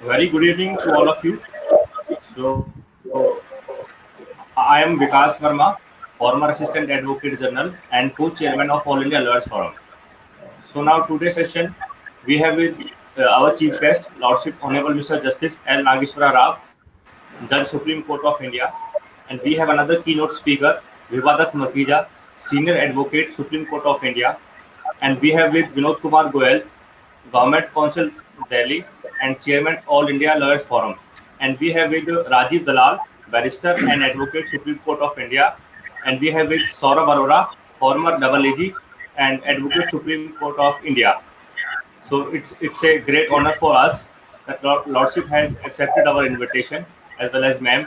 Very good evening to all of you. So, I am Vikas Verma, former Assistant Advocate General and Co-Chairman of All India Lawyers Forum. So now today's session, we have with our chief guest, Lordship Honorable Mr. Justice L. Nageshwara Rao, Judge Supreme Court of India, and we have another keynote speaker, Vibha Makhija, Senior Advocate Supreme Court of India, and we have with Vinod Kumar Goyal, Government Council Delhi, and Chairman All India Lawyers Forum. And we have with Rajiv Dalal, Barrister and Advocate Supreme Court of India, and we have with Saurabh Arora, former double AG and Advocate Supreme Court of India. So it's a great honor for us that Lordship has accepted our invitation as well as ma'am.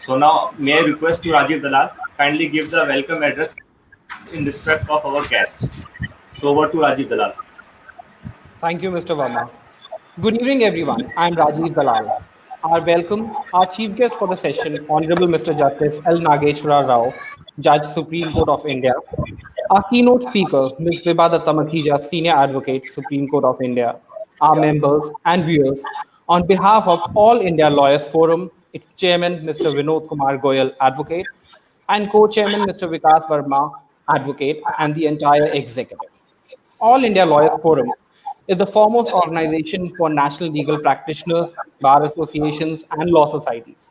So now may I request to Rajiv Dalal kindly give the welcome address in respect of our guest. So over to Rajiv Dalal. Thank you, Mr. Verma. Good evening, everyone. I'm Rajiv Dalal. Our chief guest for the session, Honorable Mr. Justice L. Nageshwara Rao, Judge Supreme Court of India. Our keynote speaker, Ms. Vibha Makhija, Senior Advocate, Supreme Court of India. Our members and viewers, on behalf of All India Lawyers Forum, its chairman, Mr. Vinod Kumar Goyal, Advocate, and co-chairman, Mr. Vikas Verma, Advocate, and the entire executive. All India Lawyers Forum is the foremost organization for national legal practitioners, bar associations, and law societies.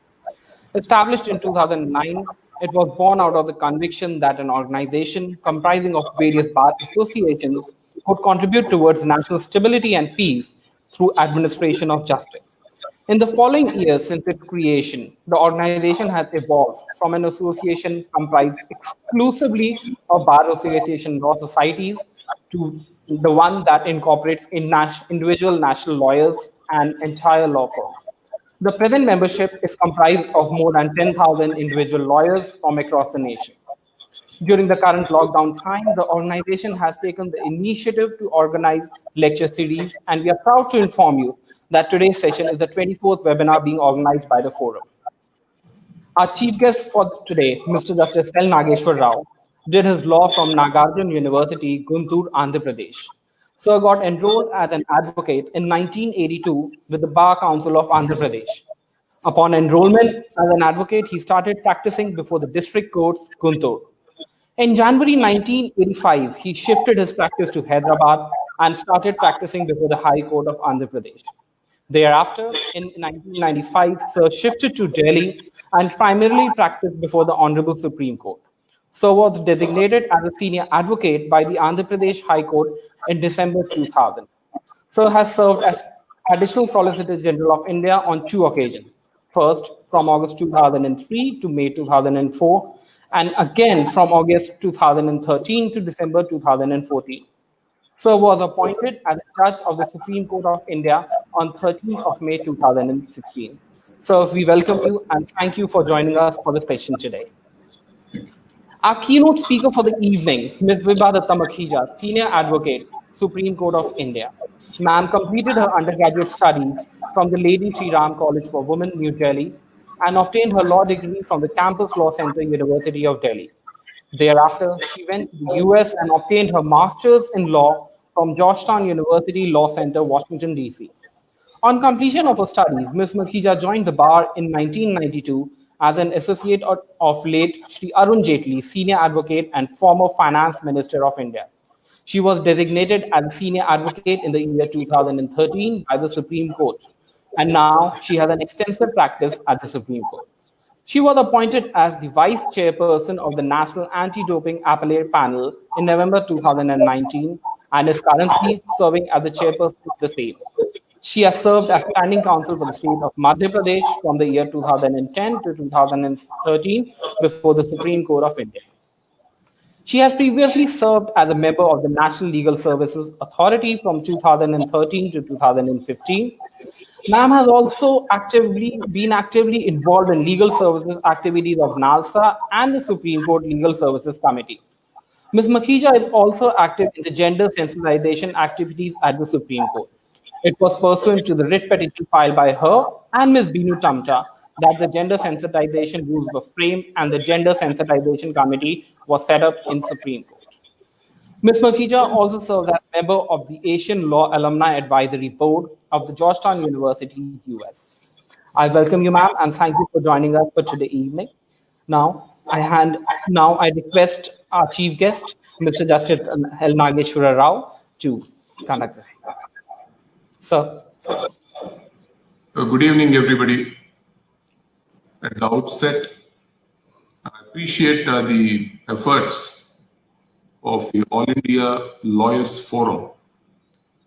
Established in 2009, it was born out of the conviction that an organization comprising of various bar associations could contribute towards national stability and peace through administration of justice. In the following years since its creation, the organization has evolved from an association comprised exclusively of bar association law societies to the one that incorporates individual national lawyers and entire law firms. The present membership is comprised of more than 10,000 individual lawyers from across the nation. During the current lockdown time, the organization has taken the initiative to organize lecture series, and we are proud to inform you that today's session is the 24th webinar being organized by the forum. Our chief guest for today, Mr. Justice L. Nageshwara Rao, did his law from Nagarjuna University, Guntur, Andhra Pradesh. Sir got enrolled as an advocate in 1982 with the Bar Council of Andhra Pradesh. Upon enrollment as an advocate, he started practicing before the district courts, Guntur. In January 1985, he shifted his practice to Hyderabad and started practicing before the High Court of Andhra Pradesh. Thereafter, in 1995, Sir shifted to Delhi and primarily practiced before the Honorable Supreme Court. Sir was designated as a senior advocate by the Andhra Pradesh High Court in December 2000. Sir has served as Additional Solicitor General of India on 2 occasions. First, from August 2003 to May 2004, and again from August 2013 to December 2014. Sir was appointed as a judge of the Supreme Court of India on 13th of May 2016. Sir, we welcome you and thank you for joining us for the session today. Our keynote speaker for the evening, Ms. Vibha Makhija, Senior Advocate, Supreme Court of India. Ma'am completed her undergraduate studies from the Lady Sri Ram College for Women, New Delhi, and obtained her law degree from the Campus Law Center, University of Delhi. Thereafter, she went to the US and obtained her master's in law from Georgetown University Law Center, Washington, D.C. On completion of her studies, Ms. Makhija joined the bar in 1992 as an associate of late Shri Arun Jaitley, Senior Advocate and former Finance Minister of India. She was designated as a Senior Advocate in the year 2013 by the Supreme Court, and now she has an extensive practice at the Supreme Court. She was appointed as the Vice Chairperson of the National Anti-Doping Appellate Panel in November 2019 and is currently serving as the Chairperson of the same. She has served as Standing Counsel for the state of Madhya Pradesh from the year 2010 to 2013 before the Supreme Court of India. She has previously served as a member of the National Legal Services Authority from 2013 to 2015. Ma'am has also been actively involved in legal services activities of NALSA and the Supreme Court Legal Services Committee. Ms. Makhija is also active in the gender sensitization activities at the Supreme Court. It was pursuant to the writ petition filed by her and Ms. Binu Tamta that the gender sensitization rules were framed and the Gender Sensitization Committee was set up in Supreme Court. Ms. Makhija also serves as member of the Asian Law Alumni Advisory Board of the Georgetown University, US. I welcome you, ma'am, and thank you for joining us for today evening. Now I request our chief guest, Mr. Justice L. Nageshwara Rao, to conduct the same. Sir. Good evening, everybody. At the outset, I appreciate the efforts of the All India Lawyers Forum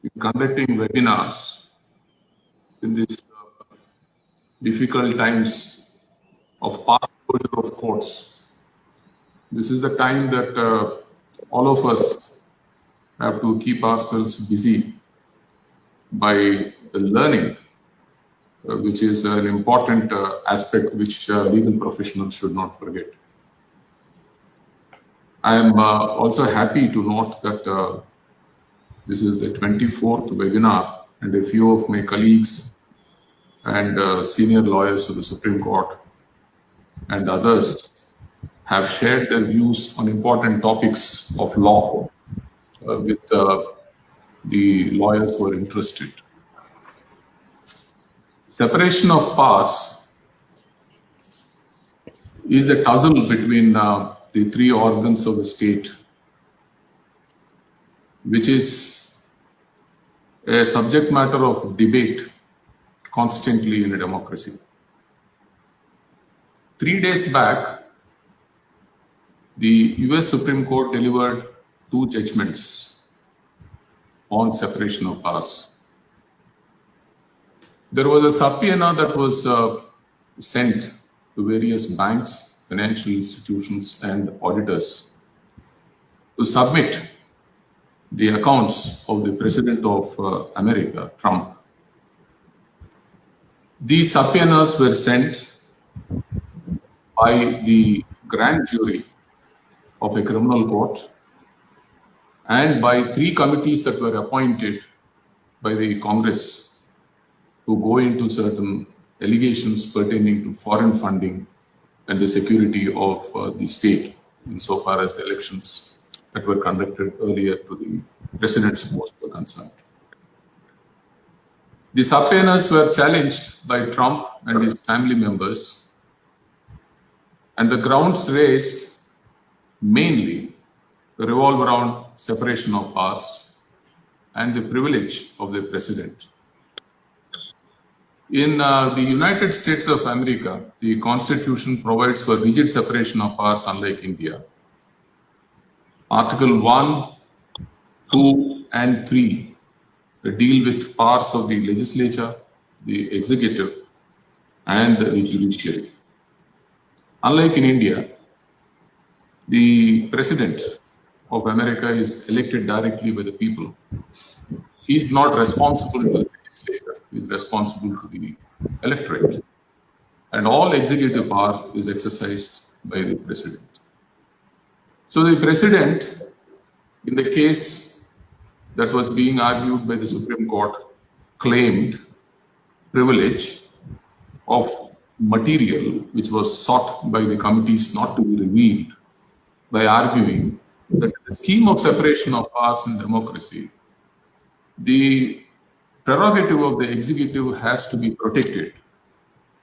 in conducting webinars in these difficult times of part closure of courts. This is the time that all of us have to keep ourselves busy by the learning, which is an important aspect which legal professionals should not forget. I am also happy to note that this is the 24th webinar, and a few of my colleagues and senior lawyers of the Supreme Court and others have shared their views on important topics of law with the lawyers who are interested. Separation of powers is a tussle between the three organs of the state, which is a subject matter of debate constantly in a democracy. 3 days back, the US Supreme Court delivered 2 judgments on separation of powers. There was a subpoena that was sent to various banks, financial institutions, and auditors to submit the accounts of the President of America, Trump. These subpoenas were sent by the grand jury of a criminal court and by 3 committees that were appointed by the Congress to go into certain allegations pertaining to foreign funding and the security of the state insofar as the elections that were conducted earlier to the president's post were concerned. The subpoenas were challenged by Trump and his family members, and the grounds raised mainly revolve around separation of powers and the privilege of the president. In the United States of America, the Constitution provides for rigid separation of powers, unlike India. Article 1, 2, and 3 deal with powers of the legislature, the executive, and the judiciary. Unlike in India, the president of America is elected directly by the people. He is not responsible to the legislature, he is responsible to the electorate. And all executive power is exercised by the president. So the president, in the case that was being argued by the Supreme Court, claimed privilege of material which was sought by the committees not to be revealed, by arguing that the scheme of separation of powers in democracy, the prerogative of the executive has to be protected,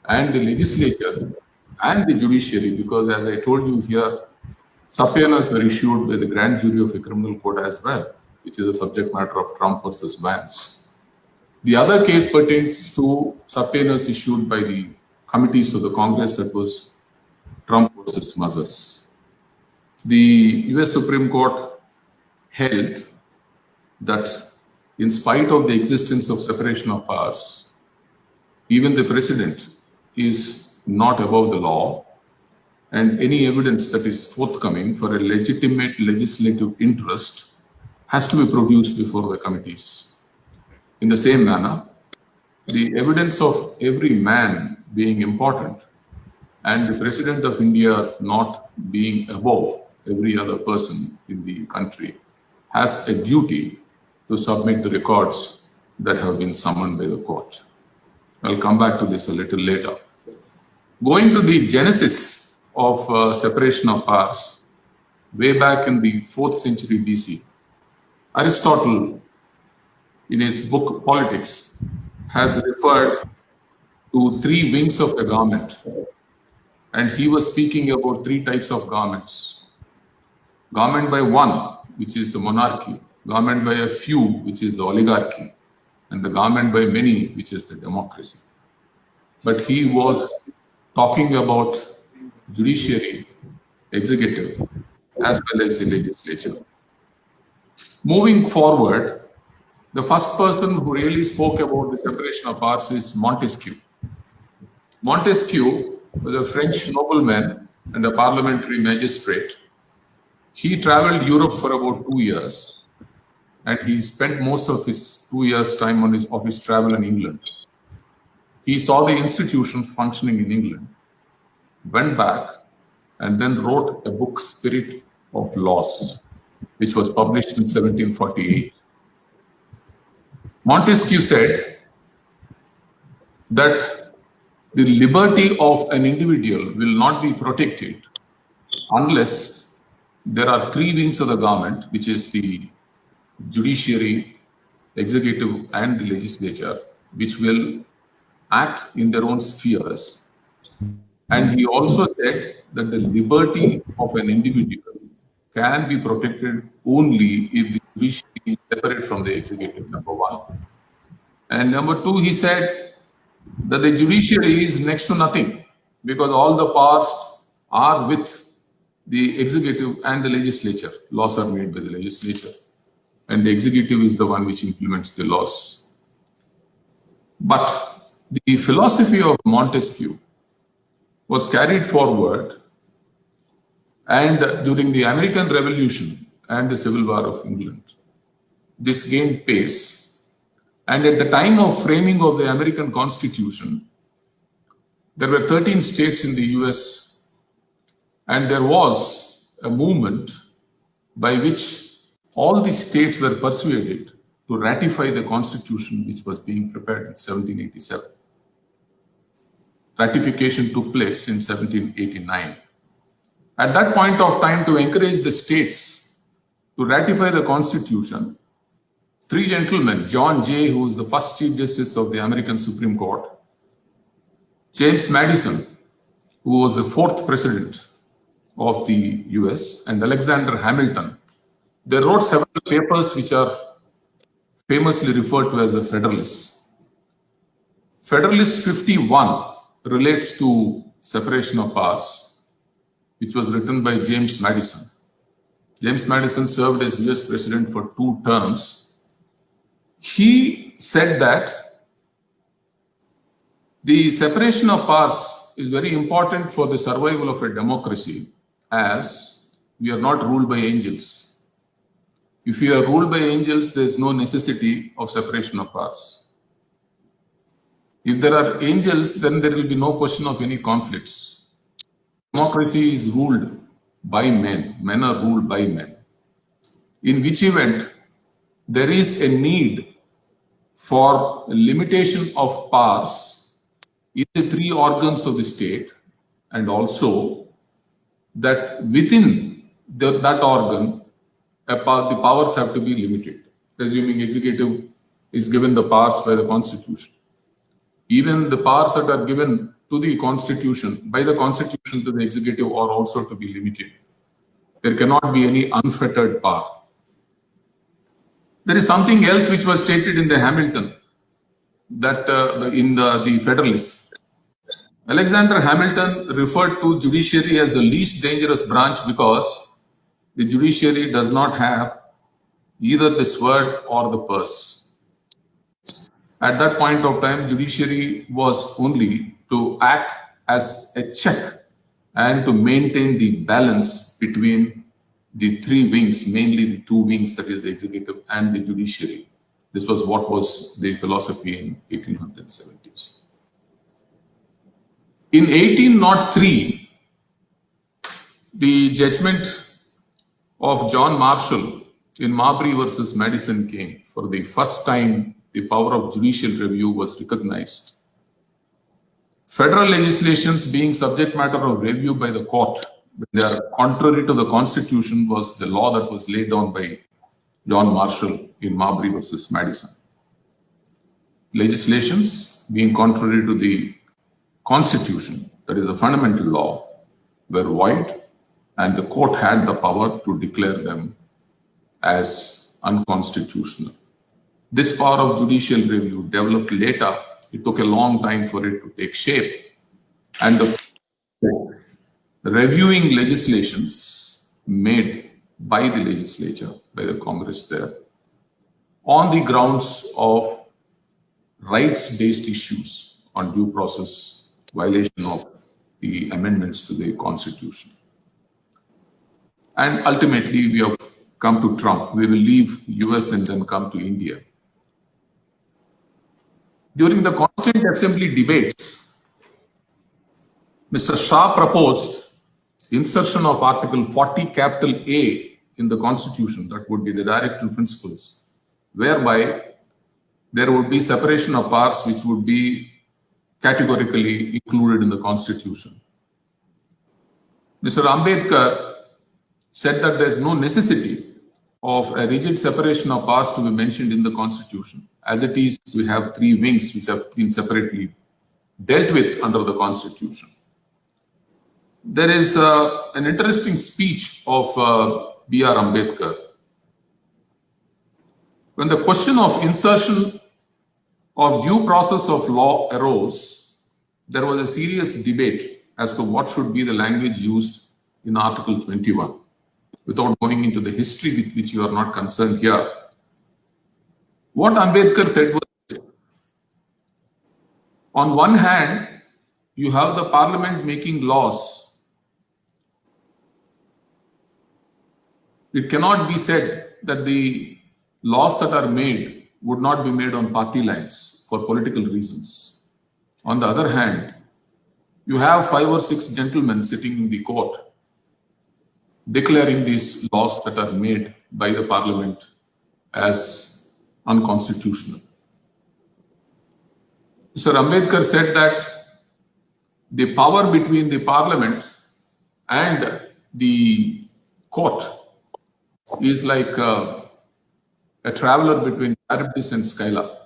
and the legislature and the judiciary, because as I told you here, subpoenas were issued by the grand jury of a criminal court as well, which is a subject matter of Trump versus Vance. The other case pertains to subpoenas issued by the committees of the Congress, that was Trump versus Mazars. The US Supreme Court held that in spite of the existence of separation of powers, even the president is not above the law, and any evidence that is forthcoming for a legitimate legislative interest has to be produced before the committees. In the same manner, the evidence of every man being important and the President of India not being above every other person in the country has a duty to submit the records that have been summoned by the court. I'll come back to this a little later. Going to the genesis of separation of powers, way back in the 4th century BC, Aristotle, in his book Politics, has referred to three wings of a garment. And he was speaking about three types of garments. Garment by one, which is the monarchy. Garment by a few, which is the oligarchy. And the garment by many, which is the democracy. But he was talking about judiciary, executive, as well as the legislature. Moving forward, the first person who really spoke about the separation of powers is Montesquieu. Montesquieu was a French nobleman and a parliamentary magistrate. He traveled Europe for about 2 years, and he spent most of his 2 years' time of his travel in England. He saw the institutions functioning in England, went back, and then wrote a book, Spirit of Laws, which was published in 1748. Montesquieu said that the liberty of an individual will not be protected unless there are three wings of the garment, which is the judiciary, executive, and the legislature, which will act in their own spheres. And he also said that the liberty of an individual can be protected only if the judiciary is separate from the executive, number one. And number two, he said that the judiciary is next to nothing because all the powers are with the executive and the legislature. Laws are made by the legislature, and the executive is the one which implements the laws. But the philosophy of Montesquieu was carried forward, and during the American Revolution and the Civil War of England, this gained pace. And at the time of framing of the American Constitution, there were 13 states in the US, and there was a movement by which all the states were persuaded to ratify the Constitution which was being prepared in 1787. Ratification took place in 1789. At that point of time, to encourage the states to ratify the Constitution, three gentlemen, John Jay, who was the first Chief Justice of the American Supreme Court, James Madison, who was the fourth President of the US, and Alexander Hamilton, they wrote several papers which are famously referred to as the Federalists. Federalist 51 relates to separation of powers, which was written by James Madison. James Madison served as US President for 2 terms. He said that the separation of powers is very important for the survival of a democracy, as we are not ruled by angels. If we are ruled by angels, there is no necessity of separation of powers. If there are angels, then there will be no question of any conflicts. Democracy is ruled by men. Men are ruled by men. In which event, there is a need for limitation of powers in the 3 organs of the state, and also that within that organ, the powers have to be limited, assuming executive is given the powers by the Constitution. Even the powers that are given to the Constitution, by the Constitution to the executive, are also to be limited. There cannot be any unfettered power. There is something else which was stated in the Hamilton, that in the Federalists. Alexander Hamilton referred to judiciary as the least dangerous branch because the judiciary does not have either the sword or the purse. At that point of time, judiciary was only to act as a check and to maintain the balance between the 3 wings, mainly the 2 wings, that is the executive and the judiciary. This was what was the philosophy in 1870s. In 1803, the judgment of John Marshall in Marbury versus Madison came. For the first time, the power of judicial review was recognized. Federal legislations being subject matter of review by the court, when they are contrary to the Constitution, was the law that was laid down by John Marshall in Marbury versus Madison. Legislations being contrary to the Constitution, that is a fundamental law, were void, and the court had the power to declare them as unconstitutional. This power of judicial review developed later. It took a long time for it to take shape, and the reviewing legislations made by the legislature, by the Congress there, on the grounds of rights-based issues on due process, violation of the amendments to the Constitution. And ultimately, we have come to Trump. We will leave US and then come to India. During the Constituent Assembly debates, Mr. Shah proposed insertion of Article 40 capital A in the Constitution, that would be the directive principles, whereby there would be separation of powers which would be categorically included in the Constitution. Mr. Ambedkar said that there is no necessity of a rigid separation of powers to be mentioned in the Constitution. As it is, we have three wings which have been separately dealt with under the Constitution. There is an interesting speech of B.R. Ambedkar. When the question of insertion of due process of law arose, there was a serious debate as to what should be the language used in Article 21. Without going into the history with which you are not concerned here, what Ambedkar said was, on one hand, you have the parliament making laws. It cannot be said that the laws that are made would not be made on party lines for political reasons. On the other hand, you have 5 or 6 gentlemen sitting in the court declaring these laws that are made by the parliament as unconstitutional. Mr. Ambedkar said that the power between the parliament and the court is like a traveler between Charybdis and Skylla.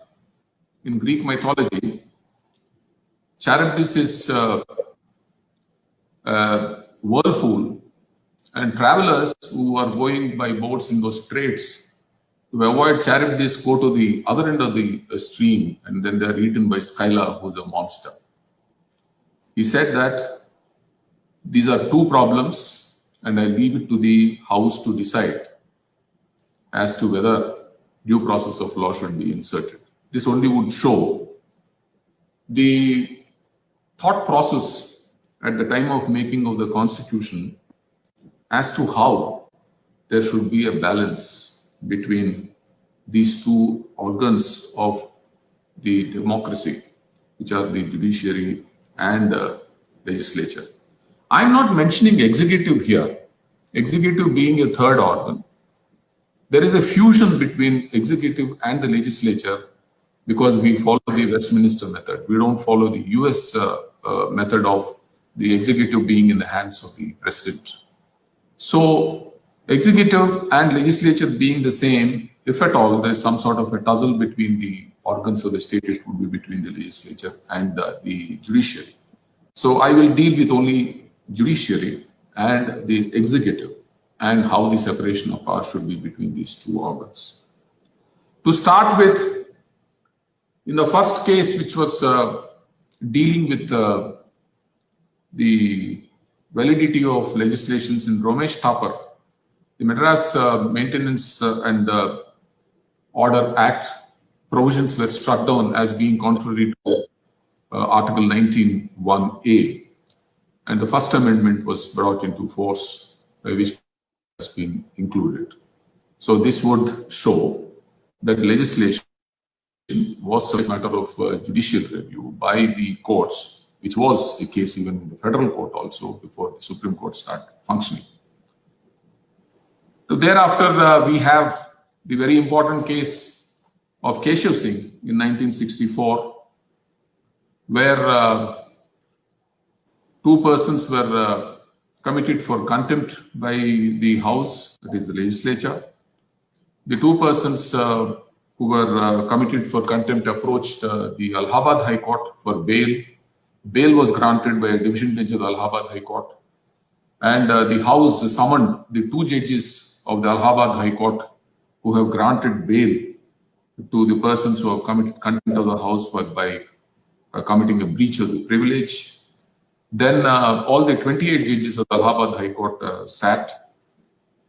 In Greek mythology, Charybdis is a whirlpool, and travelers who are going by boats in those straits to avoid Charybdis go to the other end of the stream, and then they are eaten by Skylla, who is a monster. He said that these are two problems, and I leave it to the House to decide as to whether due process of law should be inserted. This only would show the thought process at the time of making of the Constitution as to how there should be a balance between these two organs of the democracy, which are the judiciary and legislature. I'm not mentioning executive here, executive being a third organ. There is a fusion between executive and the legislature because we follow the Westminster method. We don't follow the US method of the executive being in the hands of the president. So executive and legislature being the same, if at all there is some sort of a tussle between the organs of the state, it would be between the legislature and the judiciary. So I will deal with only judiciary and the executive and how the separation of powers should be between these two organs. To start with, in the first case, which was dealing with the validity of legislations in Ramesh Thapar, the Madras Maintenance and Order Act provisions were struck down as being contrary to Article 19(1)(a), and the first amendment was brought into force by which has been included. So this would show that legislation was a matter of judicial review by the courts, which was the case even in the federal court also before the Supreme Court started functioning. So thereafter, we have the very important case of Keshav Singh in 1964, where 2 persons were committed for contempt by the House, that is the legislature. the two persons who were committed for contempt approached the Allahabad High Court for bail. Bail was granted by a division bench of the Allahabad High Court. And the House summoned the two judges of the Allahabad High Court who have granted bail to the persons who have committed contempt of the House by committing a breach of the privilege. Then all the 28 judges of the Allahabad High Court sat,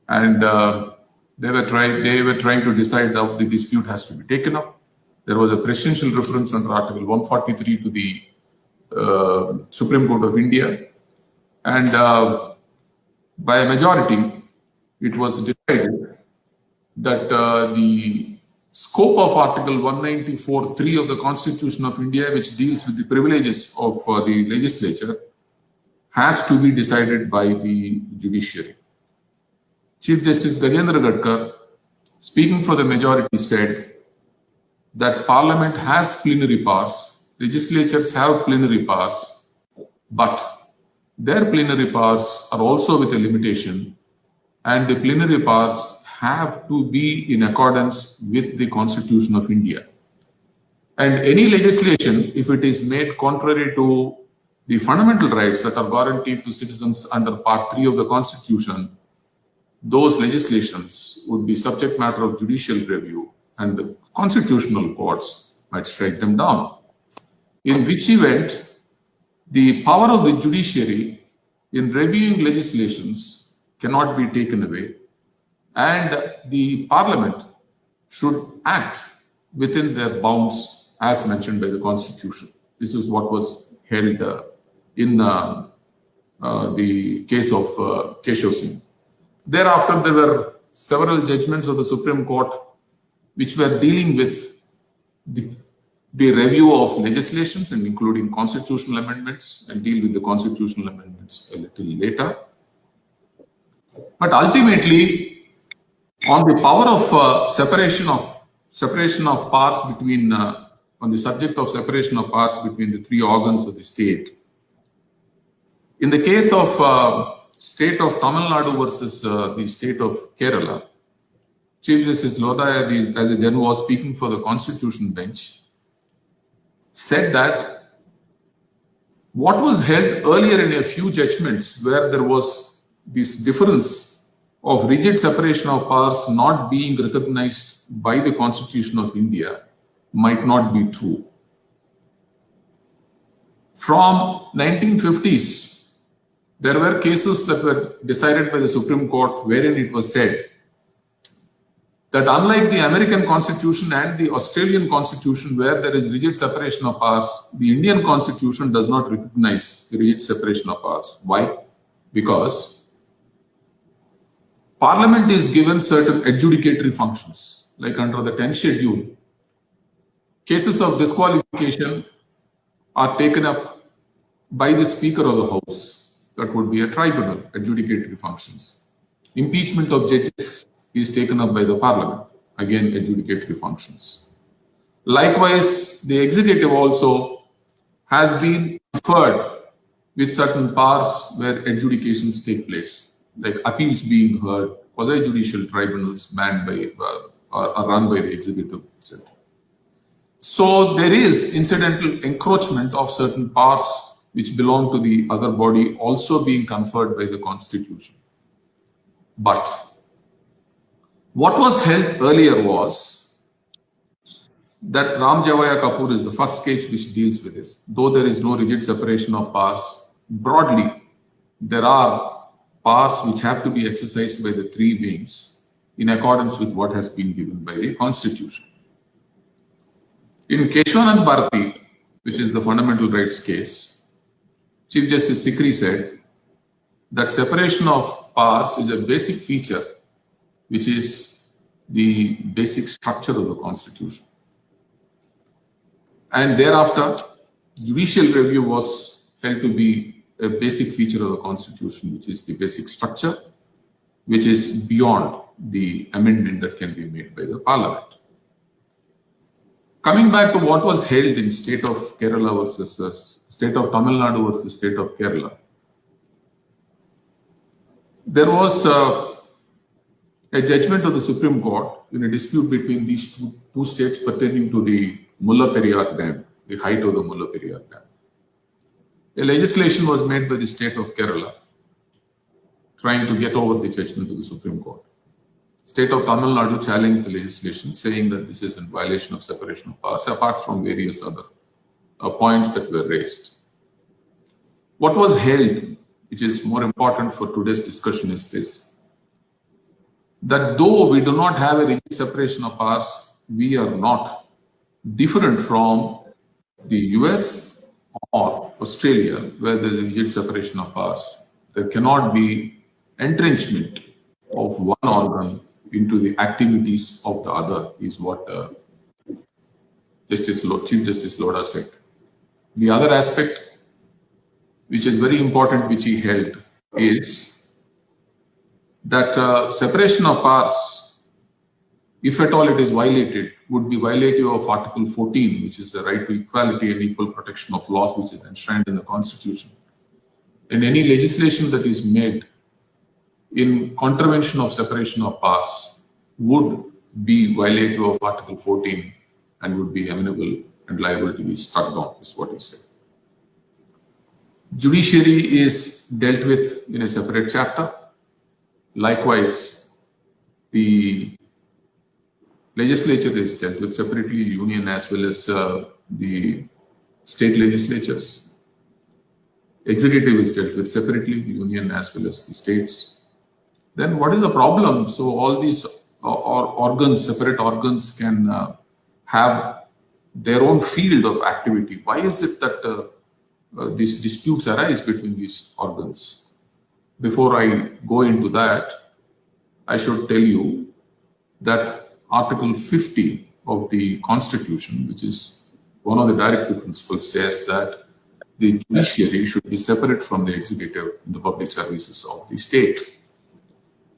and they were trying to decide how the dispute has to be taken up. There was a presidential reference under Article 143 to the Supreme Court of India, and by a majority, it was decided that the scope of Article 194(3) of the Constitution of India, which deals with the privileges of the legislature, has to be decided by the judiciary. Chief Justice Gajendra Gadkar, speaking for the majority, said that Parliament has plenary powers, legislatures have plenary powers, but their plenary powers are also with a limitation, and the plenary powers have to be in accordance with the Constitution of India. And any legislation, if it is made contrary to the fundamental rights that are guaranteed to citizens under Part 3 of the Constitution, those legislations would be subject matter of judicial review, and the constitutional courts might strike them down. In which event, the power of the judiciary in reviewing legislations cannot be taken away, and the Parliament should act within their bounds as mentioned by the Constitution. This is what was held in the case of Keshav Singh. Thereafter, there were several judgments of the Supreme Court which were dealing with the review of legislations and including constitutional amendments, and deal with the constitutional amendments a little later. But ultimately, on the power of separation of powers between, on the subject of separation of powers between the three organs of the state, in the case of state of Tamil Nadu versus the state of Kerala, Chief Justice Lodaya, as then was speaking for the Constitution bench, said that what was held earlier in a few judgments where there was this difference of rigid separation of powers not being recognized by the Constitution of India might not be true. From 1950s, there were cases that were decided by the Supreme Court wherein it was said that unlike the American Constitution and the Australian Constitution, where there is rigid separation of powers, the Indian Constitution does not recognize the rigid separation of powers. Why? Because Parliament is given certain adjudicatory functions, like under the 10th schedule. Cases of disqualification are taken up by the Speaker of the House. That would be a tribunal, adjudicatory functions. Impeachment of judges is taken up by the Parliament, again adjudicatory functions. Likewise, the executive also has been conferred with certain powers where adjudications take place, like appeals being heard, quasi-judicial tribunals manned by or run by the executive, etc. So there is incidental encroachment of certain powers which belong to the other body also being conferred by the Constitution. But what was held earlier was that Ram Javaya Kapoor is the first case which deals with this. Though there is no rigid separation of powers, broadly, there are powers which have to be exercised by the three wings in accordance with what has been given by the Constitution. In Keshwanand Bharati, which is the fundamental rights case, Chief Justice Sikri said that separation of powers is a basic feature, which is the basic structure of the Constitution. And thereafter, judicial review was held to be a basic feature of the Constitution, which is the basic structure, which is beyond the amendment that can be made by the Parliament. Coming back to what was held in state of Kerala versus state of Tamil Nadu versus state of Kerala, there was a judgment of the Supreme Court in a dispute between these two states pertaining to the Mulla-Periyar Dam, the height of the Mulla-Periyar Dam. A legislation was made by the state of Kerala trying to get over the judgment of the Supreme Court. State of Tamil Nadu challenged the legislation, saying that this is in violation of separation of powers, apart from various other points that were raised. What was held, which is more important for today's discussion, is this: that though we do not have a rigid separation of powers, we are not different from the US or Australia, where there is a rigid separation of powers. There cannot be entrenchment of one organ into the activities of the other, is what Chief Justice Lodha said. The other aspect, which is very important, which he held, is that separation of powers, if at all it is violated, would be violative of Article 14, which is the right to equality and equal protection of laws, which is enshrined in the Constitution. And any legislation that is made in contravention of separation of powers would be violative of Article 14 and would be amenable and liable to be struck down, is what he said. Judiciary is dealt with in a separate chapter. Likewise, the legislature is dealt with separately, union as well as the state legislatures. Executive is dealt with separately, union as well as the states. Then what is the problem? So all these organs, separate organs, can have their own field of activity. Why is it that these disputes arise between these organs? Before I go into that, I should tell you that Article 50 of the Constitution, which is one of the directive principles, says that the judiciary should be separate from the executive in the public services of the state.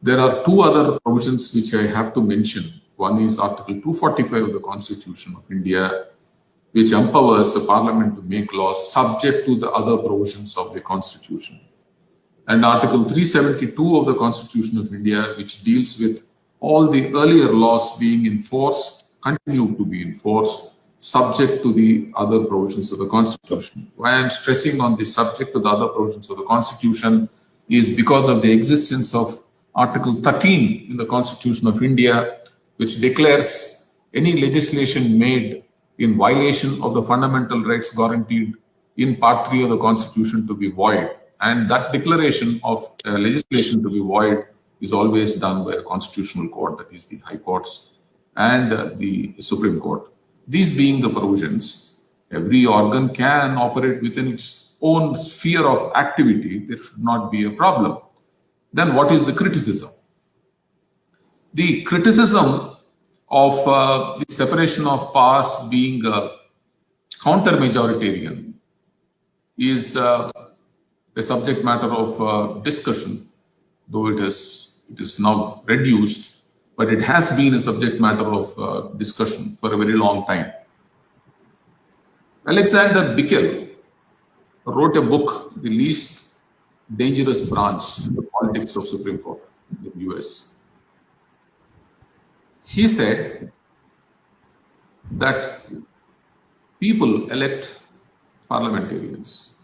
There are two other provisions which I have to mention. One is Article 245 of the Constitution of India, which empowers the Parliament to make laws subject to the other provisions of the Constitution. And Article 372 of the Constitution of India, which deals with all the earlier laws being in force, continue to be in force, subject to the other provisions of the Constitution. Why I am stressing on the subject to the other provisions of the Constitution is because of the existence of Article 13 in the Constitution of India, which declares any legislation made in violation of the fundamental rights guaranteed in Part 3 of the Constitution to be void. And that declaration of legislation to be void is always done by a constitutional court, that is the High Courts and the Supreme Court. These being the provisions, every organ can operate within its own sphere of activity. There should not be a problem. Then what is the criticism? The criticism of the separation of powers being counter-majoritarian is a subject matter of discussion, though it is now reduced, but it has been a subject matter of discussion for a very long time. Alexander Bickel wrote a book, The Least Dangerous Branch in the Politics of Supreme Court in the US. He said that people elect parliamentarians.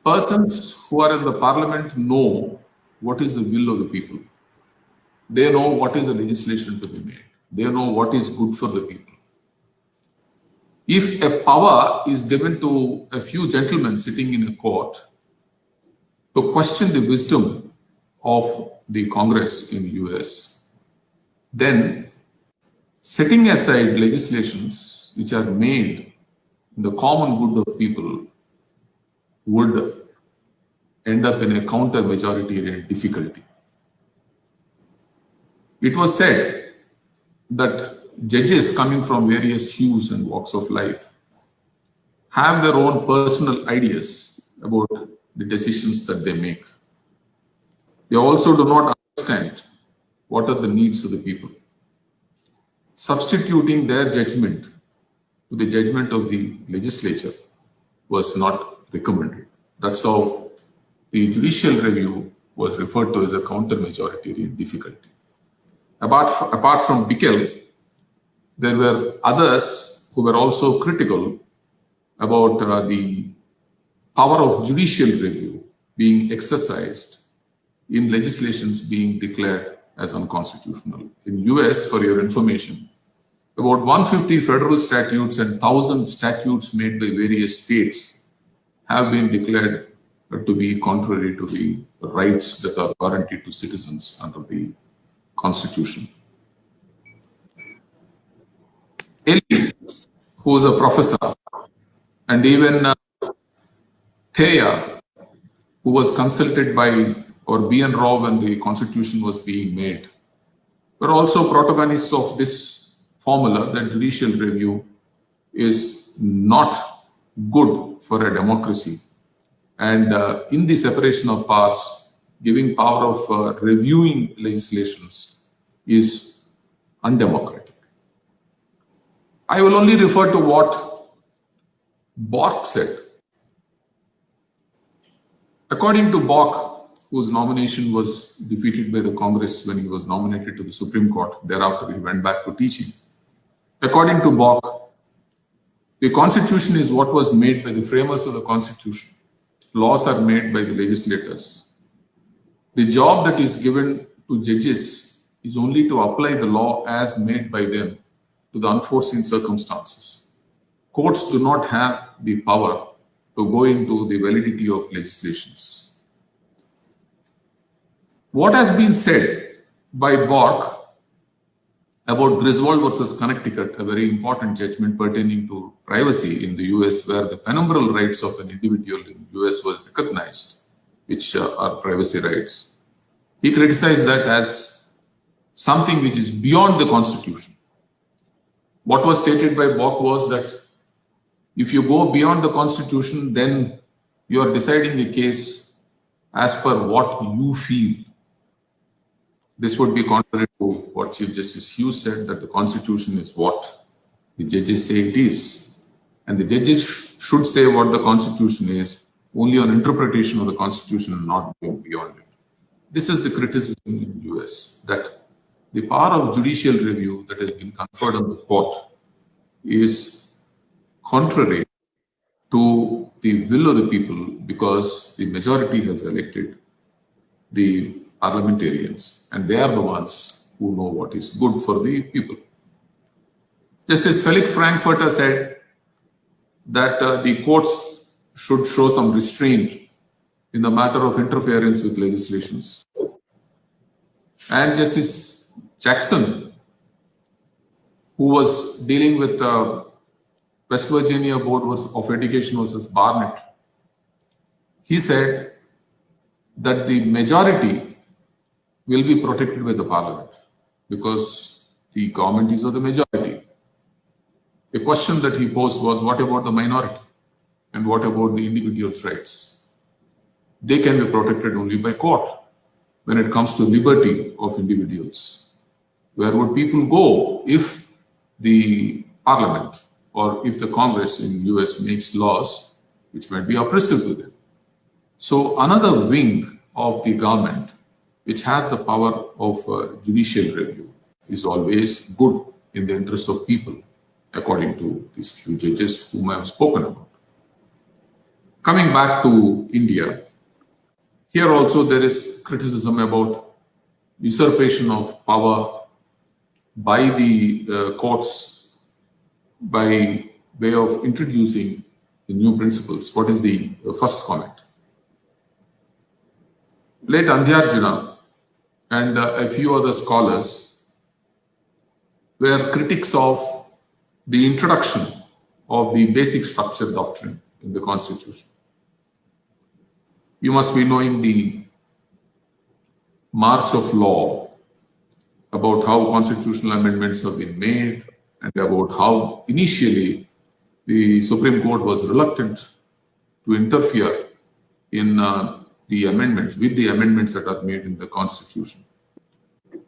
Persons who are in the parliament know what is the will of the people. They know what is the legislation to be made. They know what is good for the people. If a power is given to a few gentlemen sitting in a court to question the wisdom of the Congress in US, then setting aside legislations which are made in the common good of people would end up in a counter-majoritarian difficulty. It was said that judges coming from various hues and walks of life have their own personal ideas about the decisions that they make. They also do not understand what are the needs of the people. Substituting their judgment to the judgment of the legislature was not recommended. That's how the judicial review was referred to as a counter-majoritarian difficulty. Apart from Bickel, there were others who were also critical about the power of judicial review being exercised in legislations being declared as unconstitutional. In US, for your information, about 150 federal statutes and 1,000 statutes made by various states have been declared to be contrary to the rights that are guaranteed to citizens under the Constitution. Eli, who was a professor, and even Thea, who was consulted by or B.N. Rao when the Constitution was being made, were also protagonists of this formula that judicial review is not good for a democracy. And in the separation of powers, giving power of reviewing legislations is undemocratic. I will only refer to what Bork said. According to Bork, whose nomination was defeated by the Congress when he was nominated to the Supreme Court, thereafter he went back to teaching. According to Bork, the Constitution is what was made by the framers of the Constitution. Laws are made by the legislators. The job that is given to judges is only to apply the law as made by them to the unforeseen circumstances. Courts do not have the power to go into the validity of legislations. What has been said by Bork about Griswold versus Connecticut, a very important judgment pertaining to privacy in the US, where the penumbral rights of an individual in the US was recognized, which are privacy rights. He criticized that as something which is beyond the Constitution. What was stated by Bork was that if you go beyond the Constitution, then you are deciding a case as per what you feel. This would be contrary to what Chief Justice Hughes said, that the Constitution is what the judges say it is. And the judges should say what the Constitution is only on interpretation of the Constitution and not going beyond it. This is the criticism in the US, that the power of judicial review that has been conferred on the court is contrary to the will of the people because the majority has elected the parliamentarians and they are the ones who know what is good for the people. Justice Felix Frankfurter said that the courts should show some restraint in the matter of interference with legislations. And Justice Jackson, who was dealing with West Virginia Board of Education versus Barnett, he said that the majority will be protected by the parliament because the government is of the majority. A question that he posed was, what about the minority? And what about the individual's rights? They can be protected only by court when it comes to liberty of individuals. Where would people go if the parliament or if the Congress in US makes laws which might be oppressive to them? So another wing of the government which has the power of judicial review is always good in the interest of people, according to these few judges whom I have spoken about. Coming back to India, here also there is criticism about usurpation of power by the courts by way of introducing the new principles. What is the first comment? Late Andhyarjuna and a few other scholars were critics of the introduction of the basic structure doctrine in the Constitution. You must be knowing the march of law about how constitutional amendments have been made and about how initially the Supreme Court was reluctant to interfere in the amendments, with the amendments that are made in the Constitution.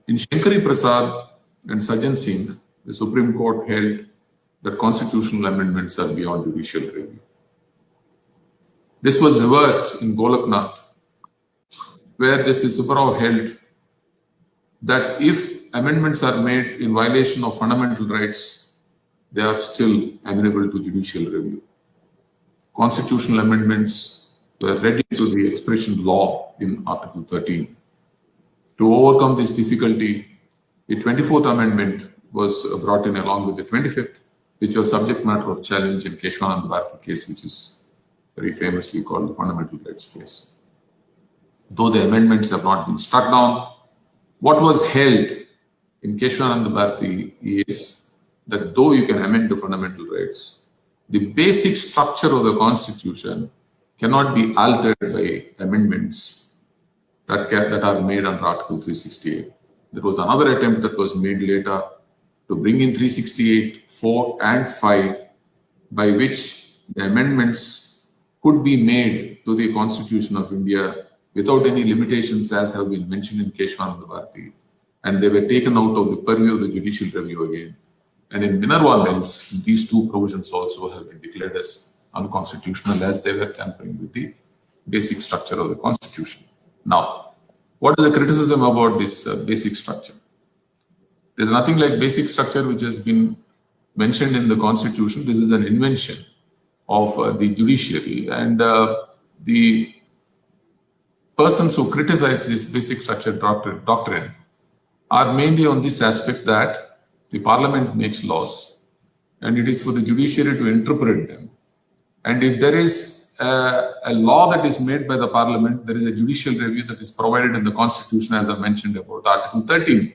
In Shankari Prasad and Sajjan Singh, the Supreme Court held that constitutional amendments are beyond judicial review. This was reversed in Golaknath where Justice Subbarao held that if amendments are made in violation of fundamental rights, they are still amenable to judicial review. Constitutional amendments were read into the expression law in Article 13. To overcome this difficulty, the 24th Amendment was brought in along with the 25th, which was subject matter of challenge in Keshwanand Bharati case, which is very famously called the Fundamental Rights case. Though the amendments have not been struck down, what was held in Keshwanand Bharati is that though you can amend the fundamental rights, the basic structure of the Constitution cannot be altered by amendments that are made under Article 368. There was another attempt that was made later to bring in 368, 4 and 5, by which the amendments could be made to the Constitution of India without any limitations as have been mentioned in Keshwanand Bharati. And they were taken out of the purview of the judicial review again. And in Minerva Mills, these two provisions also have been declared as unconstitutional as they were tampering with the basic structure of the Constitution. Now, what is the criticism about this basic structure? There's nothing like basic structure which has been mentioned in the Constitution. This is an invention of the judiciary, and the persons who criticize this basic structure doctrine are mainly on this aspect that the Parliament makes laws and it is for the judiciary to interpret them. And if there is a law that is made by the Parliament, there is a judicial review that is provided in the Constitution, as I mentioned about Article 13.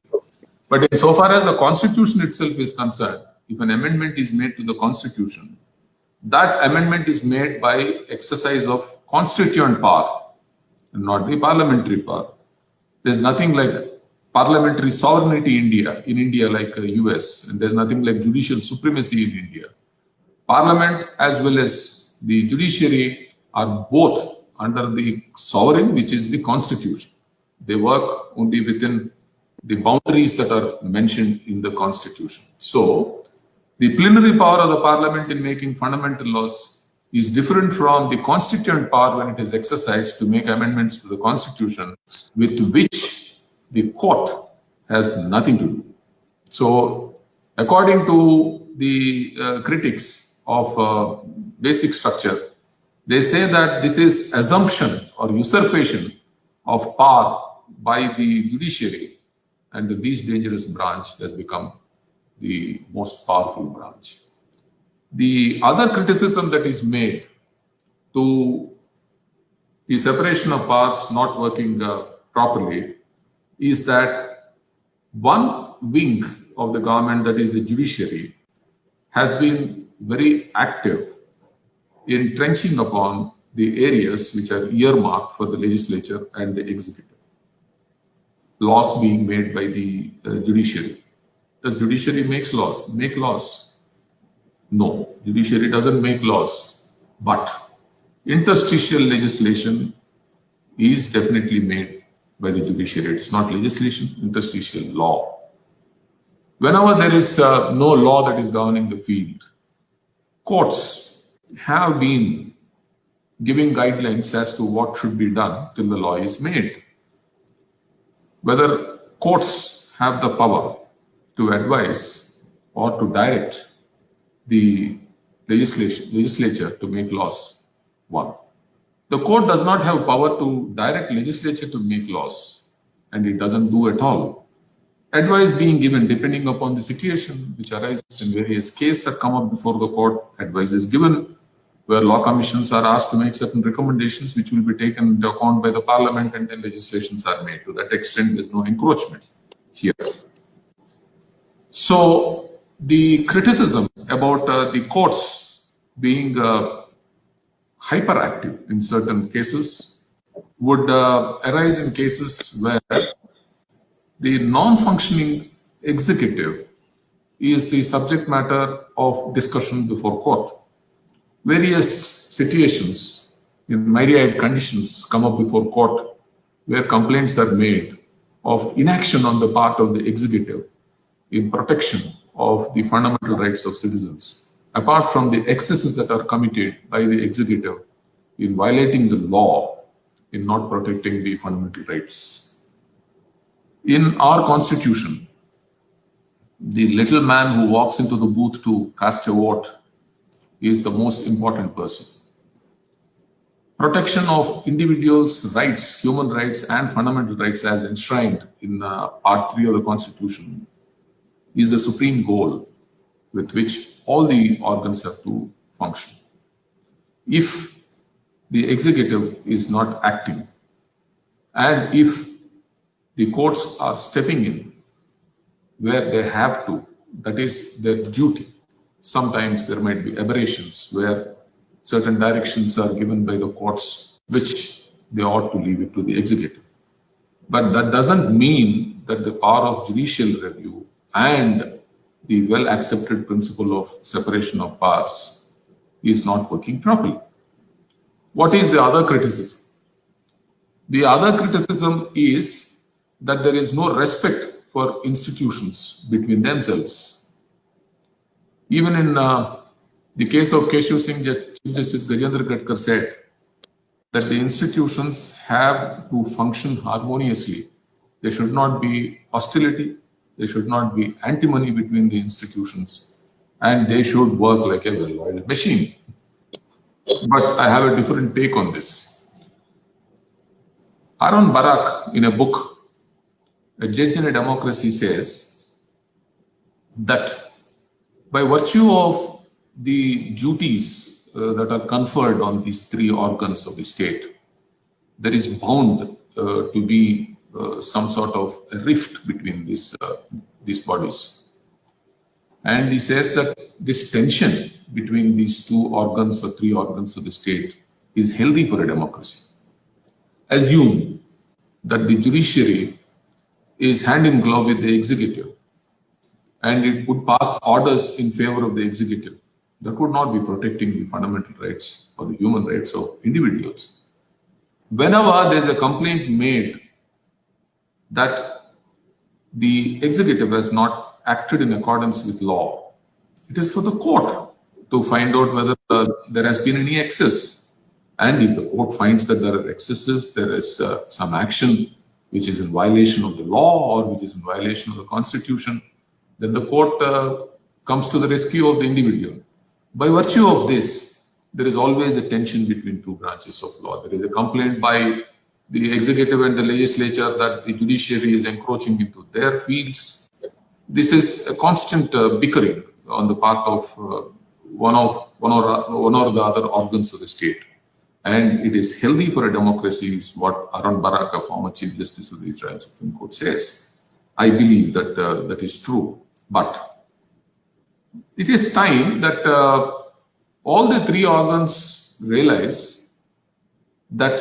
But insofar as the Constitution itself is concerned, if an amendment is made to the Constitution, that amendment is made by exercise of constituent power and not the parliamentary power. There's nothing like parliamentary sovereignty in India like US, and there's nothing like judicial supremacy in India. Parliament as well as the judiciary are both under the sovereign, which is the Constitution. They work only within the boundaries that are mentioned in the Constitution. So, the plenary power of the Parliament in making fundamental laws is different from the constituent power when it is exercised to make amendments to the Constitution, with which the court has nothing to do. So, according to the critics of basic structure, they say that this is assumption or usurpation of power by the judiciary, and the least dangerous branch has become the most powerful branch. The other criticism that is made to the separation of powers not working properly is that one wing of the government, that is the judiciary, has been very active in trenching upon the areas which are earmarked for the legislature and the executive. Laws being made by the judiciary. Does judiciary make laws? No, judiciary doesn't make laws, but interstitial legislation is definitely made by the judiciary. It's not legislation, interstitial law. Whenever there is no law that is governing the field, courts have been giving guidelines as to what should be done till the law is made. Whether courts have the power to advise or to direct the legislature to make laws, one. The court does not have power to direct legislature to make laws, and it doesn't do at all. Advice being given depending upon the situation which arises in various cases that come up before the court, advice is given where law commissions are asked to make certain recommendations which will be taken into account by the Parliament, and then legislations are made. To that extent, there's no encroachment here. So, the criticism about the courts being hyperactive in certain cases would arise in cases where the non-functioning executive is the subject matter of discussion before court. Various situations in myriad conditions come up before court where complaints are made of inaction on the part of the executive in protection of the fundamental rights of citizens, apart from the excesses that are committed by the executive in violating the law in not protecting the fundamental rights. In our constitution, the little man who walks into the booth to cast a vote is the most important person. Protection of individuals' rights, human rights and fundamental rights as enshrined in Part 3 of the Constitution is the supreme goal with which all the organs have to function. If the executive is not acting, and if the courts are stepping in where they have to, that is their duty. Sometimes there might be aberrations where certain directions are given by the courts, which they ought to leave it to the executive. But that doesn't mean that the power of judicial review and the well-accepted principle of separation of powers is not working properly. What is the other criticism? The other criticism is that there is no respect for institutions between themselves. Even in the case of Keshav Singh, Chief Justice Gajendra Gadkar said that the institutions have to function harmoniously. There should not be hostility, there should not be antimony between the institutions, and they should work like a well-oiled machine. But I have a different take on this. Aaron Barak, in a book, A Judge in a Democracy, says that by virtue of the duties that are conferred on these three organs of the state, there is bound to be some sort of a rift between these bodies. And he says that this tension between these two organs or three organs of the state is healthy for a democracy. Assume that the judiciary is hand in glove with the executive and it would pass orders in favor of the executive. That would not be protecting the fundamental rights or the human rights of individuals. Whenever there is a complaint made that the executive has not acted in accordance with law, it is for the court to find out whether there has been any excess. And if the court finds that there are excesses, there is some action which is in violation of the law or which is in violation of the constitution, then the court comes to the rescue of the individual. By virtue of this, there is always a tension between two branches of law. There is a complaint by the executive and the legislature that the judiciary is encroaching into their fields. This is a constant bickering on the part of one or the other organs of the state. And it is healthy for a democracy, is what Aaron Barak, a former Chief Justice of the Israel Supreme Court, says. I believe that that is true. But it is time that all the three organs realize that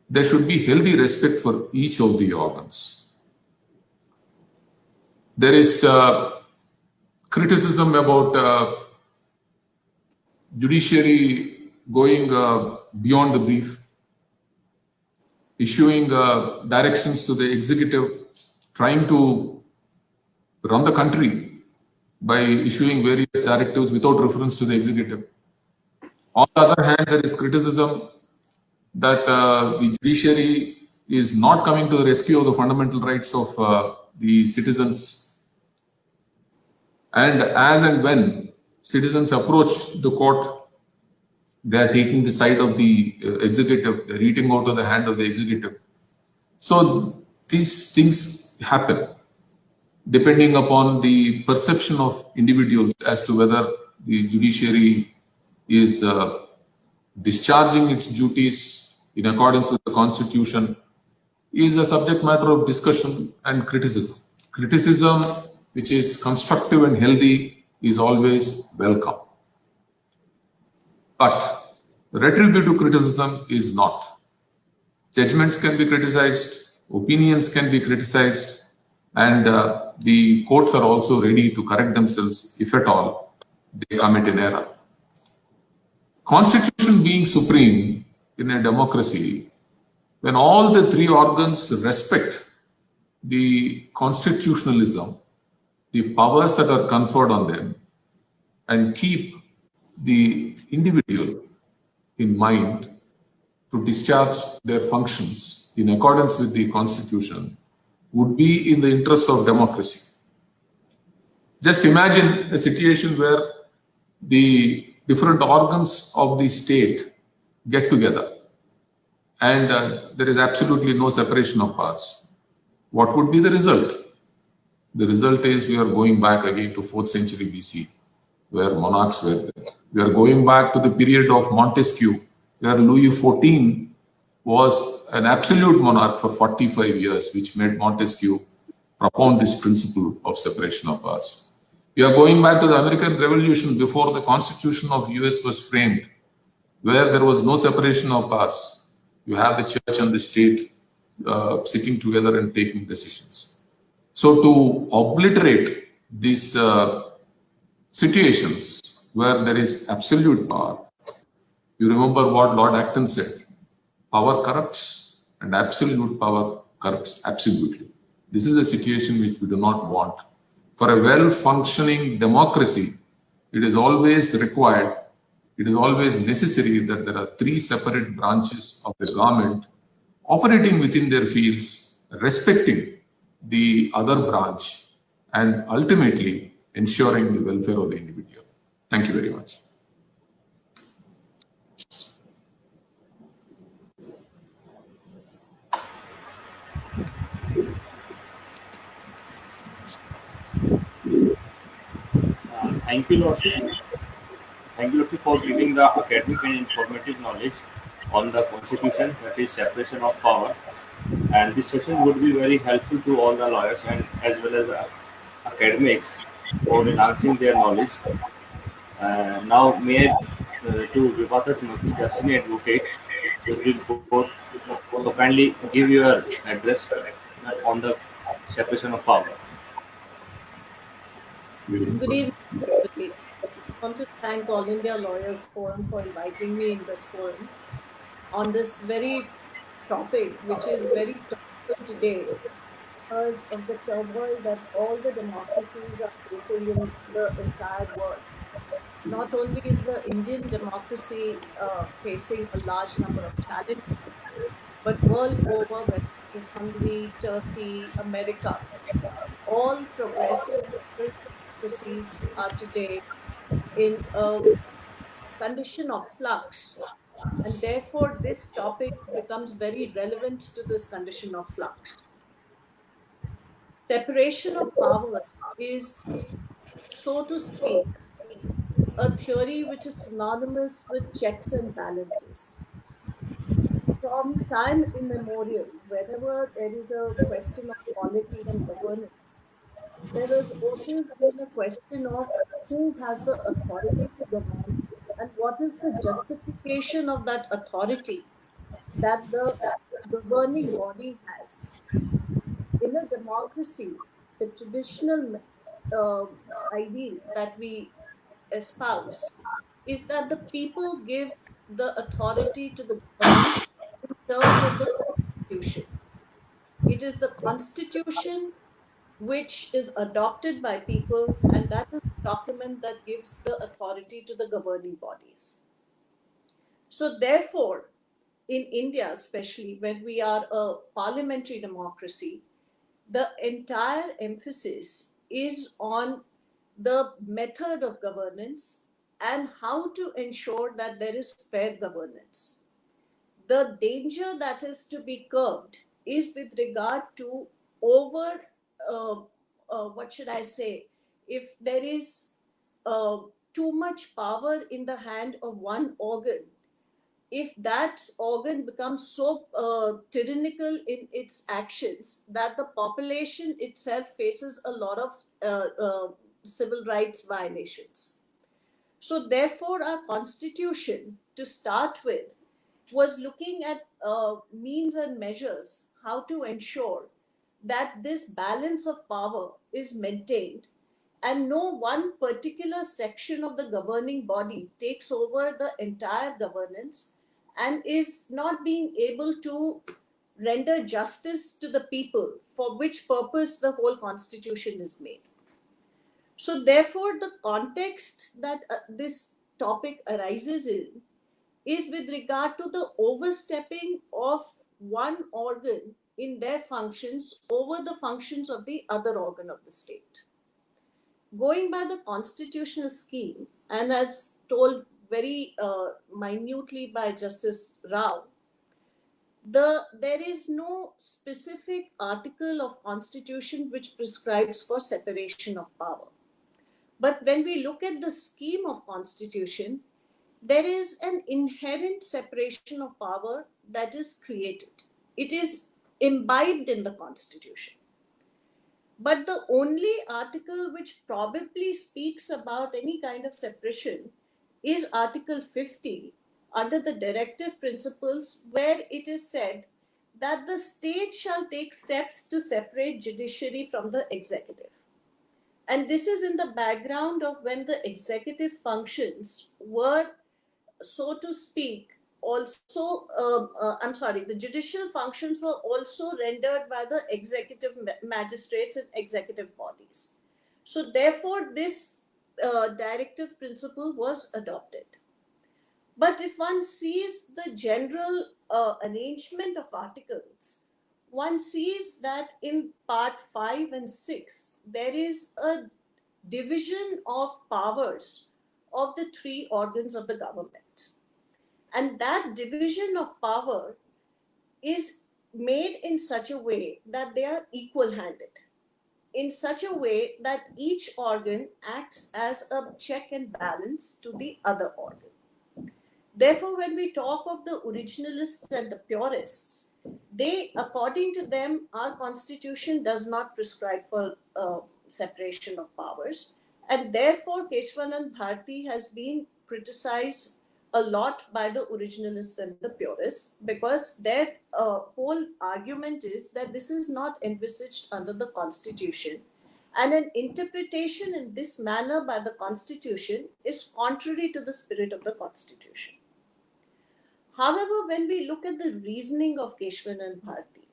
there should be healthy respect for each of the organs. There is criticism about judiciary going beyond the brief, issuing directions to the executive, trying to run the country by issuing various directives without reference to the executive. On the other hand, there is criticism that the judiciary is not coming to the rescue of the fundamental rights of the citizens. And as and when citizens approach the court, they are taking the side of the executive, they're reaching out of the hand of the executive. So these things happen depending upon the perception of individuals as to whether the judiciary is discharging its duties in accordance with the constitution, is a subject matter of discussion and criticism. Criticism which is constructive and healthy is always welcome. But retributive criticism is not. Judgments can be criticized, opinions can be criticized, and the courts are also ready to correct themselves if at all they commit an error. Constitution being supreme in a democracy, when all the three organs respect the constitutionalism, the powers that are conferred on them, and keep the individual in mind, to discharge their functions in accordance with the Constitution would be in the interest of democracy. Just imagine a situation where the different organs of the state get together and there is absolutely no separation of powers. What would be the result? The result is we are going back again to 4th century BC, where monarchs were there. We are going back to the period of Montesquieu, where Louis XIV was an absolute monarch for 45 years, which made Montesquieu propound this principle of separation of powers. We are going back to the American Revolution before the Constitution of US was framed, where there was no separation of powers. You have the church and the state sitting together and taking decisions. So to obliterate these situations where there is absolute power, you remember what Lord Acton said, power corrupts and absolute power corrupts absolutely. This is a situation which we do not want. For a well-functioning democracy, it is always required, it is always necessary that there are 3 separate branches of the government operating within their fields, respecting the other branch, and ultimately ensuring the welfare of the individual. Thank you very much. Thank you, Lordship. Thank you, Lordship, for giving the academic and informative knowledge on the Constitution, that is separation of power. And this session would be very helpful to all the lawyers and as well as the academics for enhancing their knowledge. Now, may I to Vibha Makhija, Senior Advocate, Supreme Court, so kindly give your address on the separation of power. Good evening, everybody. I want to thank All India Lawyers Forum for inviting me in this forum on this very topic, which is very topical today because of the turmoil that all the democracies are facing in the entire world. Not only is the Indian democracy facing a large number of challenges, but world over, whether it is Hungary, Turkey, America, all progressive liberal democracies are today in a condition of flux, and therefore this topic becomes very relevant to this condition of flux. Separation of power is, so to speak, a theory which is synonymous with checks and balances. From time immemorial, whenever there is a question of polity and governance, there has always been a question of who has the authority to govern and what is the justification of that authority that the governing body has. In a democracy, the traditional ideal that we espouse is that the people give the authority to the government in terms of the constitution. It is the constitution which is adopted by people, and that is the document that gives the authority to the governing bodies. So, therefore, in India, especially when we are a parliamentary democracy, the entire emphasis is on the method of governance and how to ensure that there is fair governance. The danger that is to be curbed is with regard to over, what should I say, if there is uh, too much power in the hand of one organ, if that organ becomes so tyrannical in its actions that the population itself faces a lot of civil rights violations. So, therefore, our constitution, to start with, was looking at means and measures how to ensure that this balance of power is maintained and no one particular section of the governing body takes over the entire governance and is not being able to render justice to the people, for which purpose the whole constitution is made. So, therefore, the context that this topic arises in is with regard to the overstepping of one organ in their functions over the functions of the other organ of the state. Going by the constitutional scheme, and as told very minutely by Justice Rao, there is no specific article of constitution which prescribes for separation of power. But when we look at the scheme of constitution, there is an inherent separation of power that is created. It is imbibed in the constitution. But the only article which probably speaks about any kind of separation is Article 50 under the directive principles, where it is said that the state shall take steps to separate judiciary from the executive. And this is in the background of when the executive functions were, so to speak, also, the judicial functions were also rendered by the executive magistrates and executive bodies. So, therefore, this directive principle was adopted. But if one sees the general arrangement of articles, one sees that in part 5 and 6, there is a division of powers of the three organs of the government. And that division of power is made in such a way that they are equal handed, in such a way that each organ acts as a check and balance to the other organ. Therefore, when we talk of the originalists and the purists, they, according to them, our constitution does not prescribe for separation of powers. And therefore, Keshwanand Bharti has been criticized a lot by the originalists and the purists, because their whole argument is that this is not envisaged under the constitution. And an interpretation in this manner by the constitution is contrary to the spirit of the constitution. However, when we look at the reasoning of Keshwanand Bharti,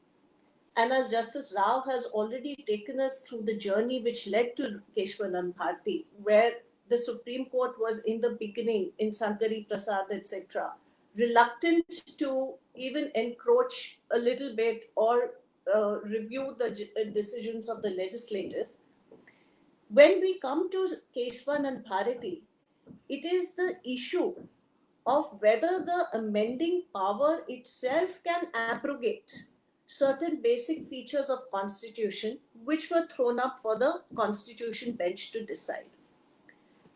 and as Justice Rao has already taken us through the journey which led to Keshwanand Bharti, where the Supreme Court was in the beginning, in Sankari Prasad, etc., reluctant to even encroach a little bit or review the decisions of the legislative. When we come to Keshwanand Bharti, it is the issue of whether the amending power itself can abrogate certain basic features of constitution which were thrown up for the constitution bench to decide.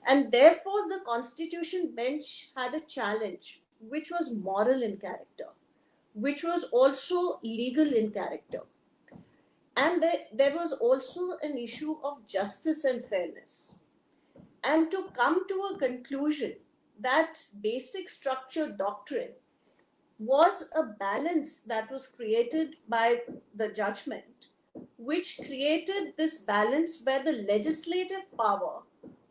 And therefore the constitution bench had a challenge which was moral in character, which was also legal in character. And there was also an issue of justice and fairness. And to come to a conclusion that basic structure doctrine was a balance that was created by the judgment, which created this balance where the legislative power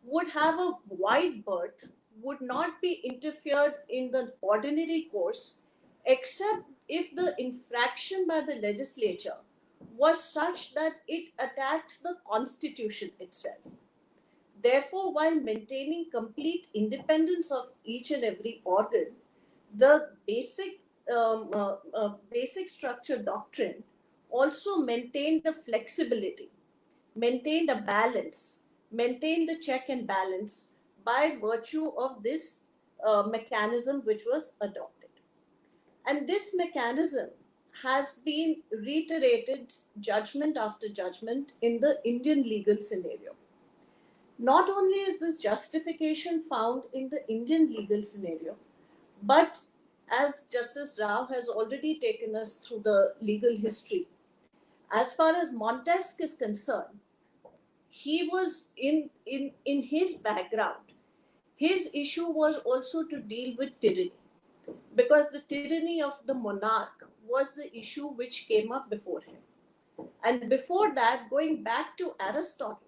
would have a wide berth, would not be interfered in the ordinary course, except if the infraction by the legislature was such that it attacked the constitution itself. Therefore, while maintaining complete independence of each and every organ, the basic structure doctrine also maintained a flexibility, maintained a balance, maintained a check and balance by virtue of this mechanism which was adopted. And this mechanism has been reiterated judgment after judgment in the Indian legal scenario. Not only is this justification found in the Indian legal scenario, but as Justice Rao has already taken us through the legal history, as far as Montesquieu is concerned, he was in his background, his issue was also to deal with tyranny, because the tyranny of the monarch was the issue which came up before him. And before that, going back to Aristotle,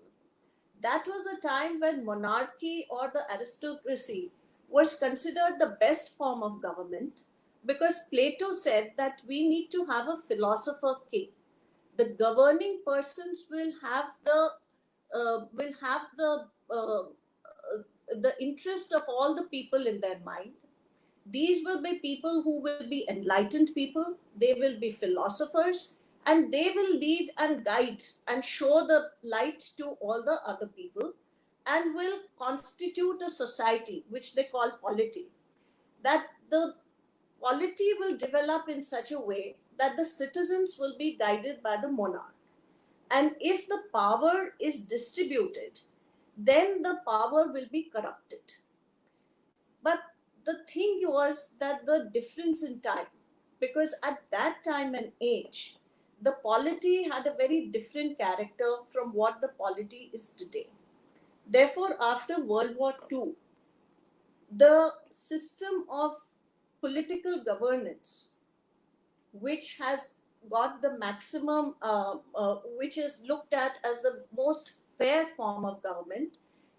that was a time when monarchy or the aristocracy was considered the best form of government, because Plato said that we need to have a philosopher king. The governing persons will have the interest of all the people in their mind. These will be people who will be enlightened people, they will be philosophers, and they will lead and guide and show the light to all the other people, and will constitute a society which they call polity. That the polity will develop in such a way that the citizens will be guided by the monarch. And if the power is distributed, then the power will be corrupted. But the thing was that the difference in time, because at that time and age, the polity had a very different character from what the polity is today. Therefore, after World War II, the system of political governance, which has got the maximum, which is looked at as the most fair form of government,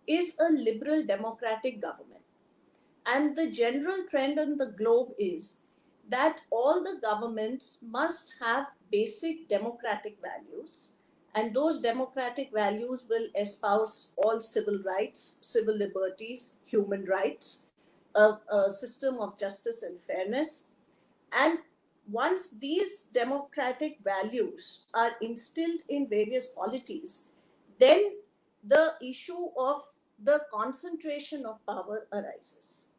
is a liberal democratic government. And the general trend on the globe is that all the governments must have basic democratic values, and those democratic values will espouse all civil rights, civil liberties, human rights, a system of justice and fairness. And once these democratic values are instilled in various polities, then the issue of the concentration of power arises.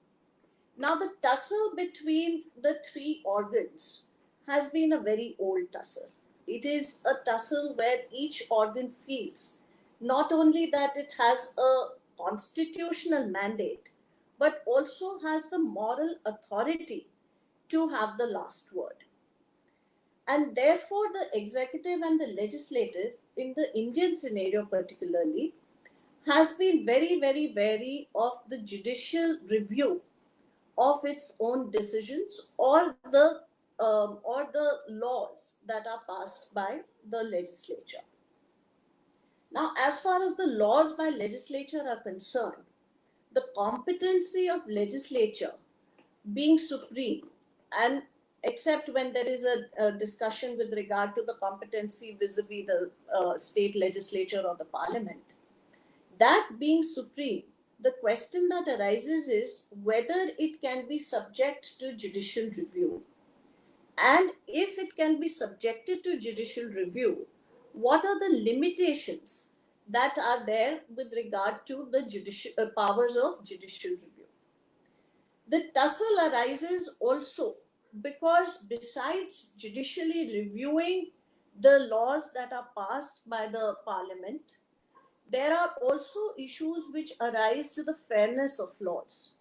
Now, the tussle between the three organs has been a very old tussle. It is a tussle where each organ feels not only that it has a constitutional mandate, but also has the moral authority to have the last word. And therefore, the executive and the legislative, in the Indian scenario particularly, has been very, very wary of the judicial review of its own decisions, or the laws that are passed by the legislature. Now, as far as the laws by legislature are concerned, the competency of legislature being supreme, and except when there is a discussion with regard to the competency vis-a-vis the state legislature or the parliament, that being supreme, the question that arises is whether it can be subject to judicial review. And if it can be subjected to judicial review, what are the limitations that are there with regard to the judicial powers of judicial review? The tussle arises also because besides judicially reviewing the laws that are passed by the parliament, there are also issues which arise to the fairness of laws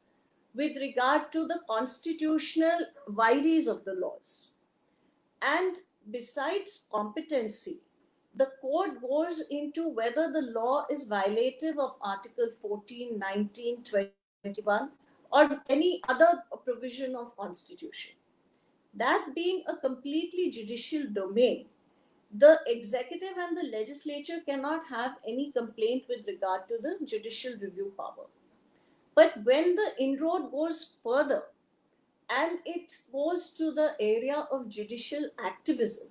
with regard to the constitutional vires of the laws. And besides competency, the court goes into whether the law is violative of Article 14, 19, 21, or any other provision of constitution. That being a completely judicial domain, the executive and the legislature cannot have any complaint with regard to the judicial review power. But when the inroad goes further and it goes to the area of judicial activism,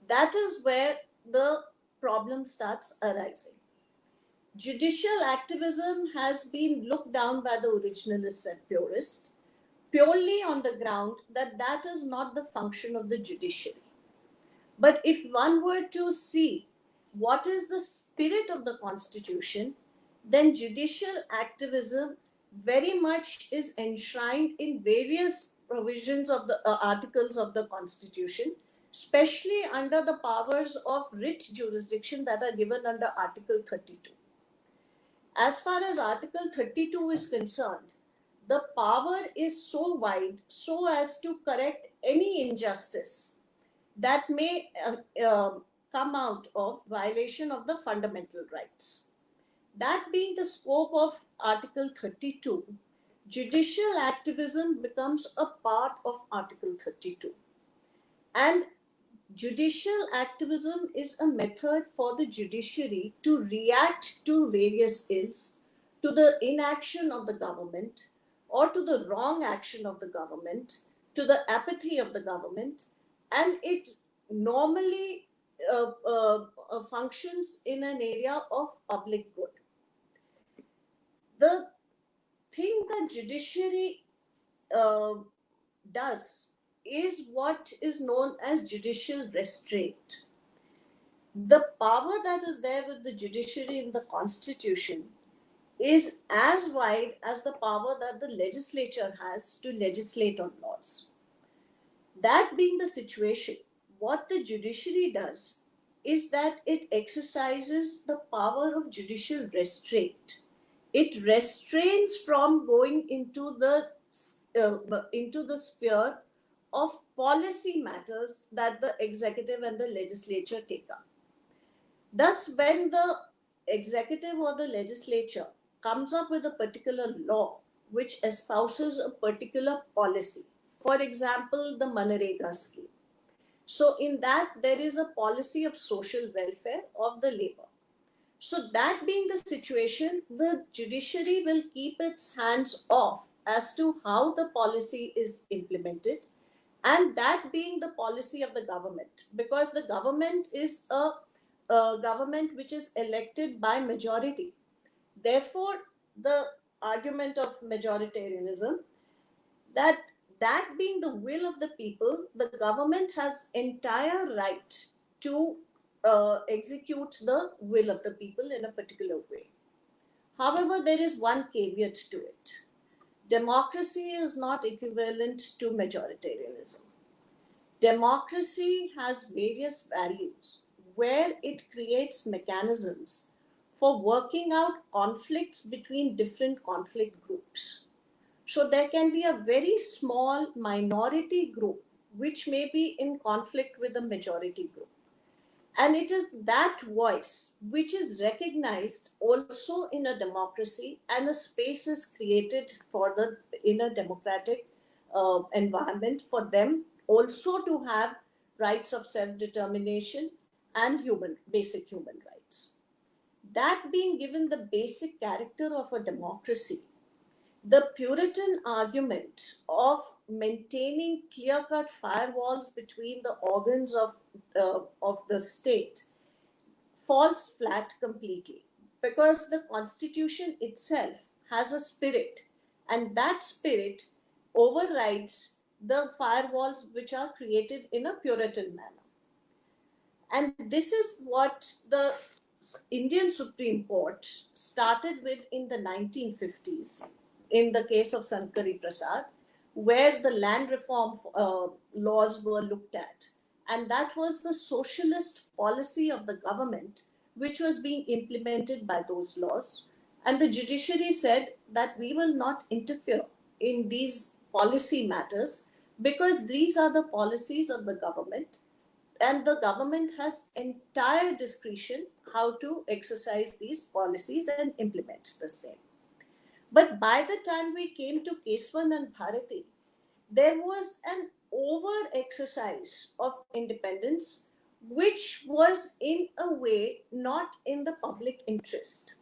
that is where the problem starts arising. Judicial activism has been looked down by the originalists and purists purely on the ground that that is not the function of the judiciary. But if one were to see what is the spirit of the Constitution, then judicial activism very much is enshrined in various provisions of the articles of the Constitution, especially under the powers of writ jurisdiction that are given under Article 32. As far as Article 32 is concerned, the power is so wide so as to correct any injustice that may come out of violation of the fundamental rights. That being the scope of Article 32, judicial activism becomes a part of Article 32. And judicial activism is a method for the judiciary to react to various ills, to the inaction of the government, or to the wrong action of the government, to the apathy of the government, and it normally functions in an area of public good. The thing that judiciary does is what is known as judicial restraint. The power that is there with the judiciary in the constitution is as wide as the power that the legislature has to legislate on laws. That being the situation, what the judiciary does is that it exercises the power of judicial restraint. It restrains from going into the sphere of policy matters that the executive and the legislature take up. Thus, when the executive or the legislature comes up with a particular law which espouses a particular policy, for example, the Manrega scheme. So, in that, there is a policy of social welfare of the labor. So, that being the situation, the judiciary will keep its hands off as to how the policy is implemented, and that being the policy of the government, because the government is a government which is elected by majority. Therefore, the argument of majoritarianism, that that being the will of the people, the government has entire right to execute the will of the people in a particular way. However, there is one caveat to it. Democracy is not equivalent to majoritarianism. Democracy has various values where it creates mechanisms for working out conflicts between different conflict groups. So there can be a very small minority group which may be in conflict with the majority group. And it is that voice which is recognized also in a democracy, and a space is created for the in a democratic environment for them also to have rights of self-determination and basic human rights. That being given the basic character of a democracy, the Puritan argument of maintaining clear-cut firewalls between the organs of the state falls flat completely, because the Constitution itself has a spirit, and that spirit overrides the firewalls which are created in a Puritan manner. And this is what the Indian Supreme Court started with in the 1950s in the case of Sankari Prasad, where the land reform laws were looked at. And that was the socialist policy of the government which was being implemented by those laws. And the judiciary said that we will not interfere in these policy matters because these are the policies of the government, and the government has entire discretion how to exercise these policies and implement the same. But by the time we came to Keswan and Bharati, there was an over exercise of independence which was in a way not in the public interest,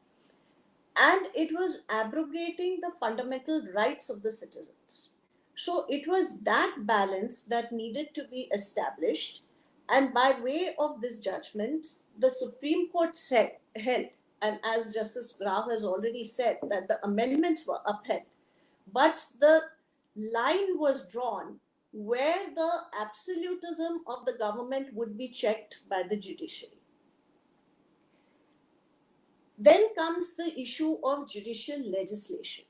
and it was abrogating the fundamental rights of the citizens. So it was that balance that needed to be established, and by way of this judgment, the Supreme Court held, and as Justice Rao has already said, that the amendments were upheld, but the line was drawn where the absolutism of the government would be checked by the judiciary. Then comes the issue of judicial legislation.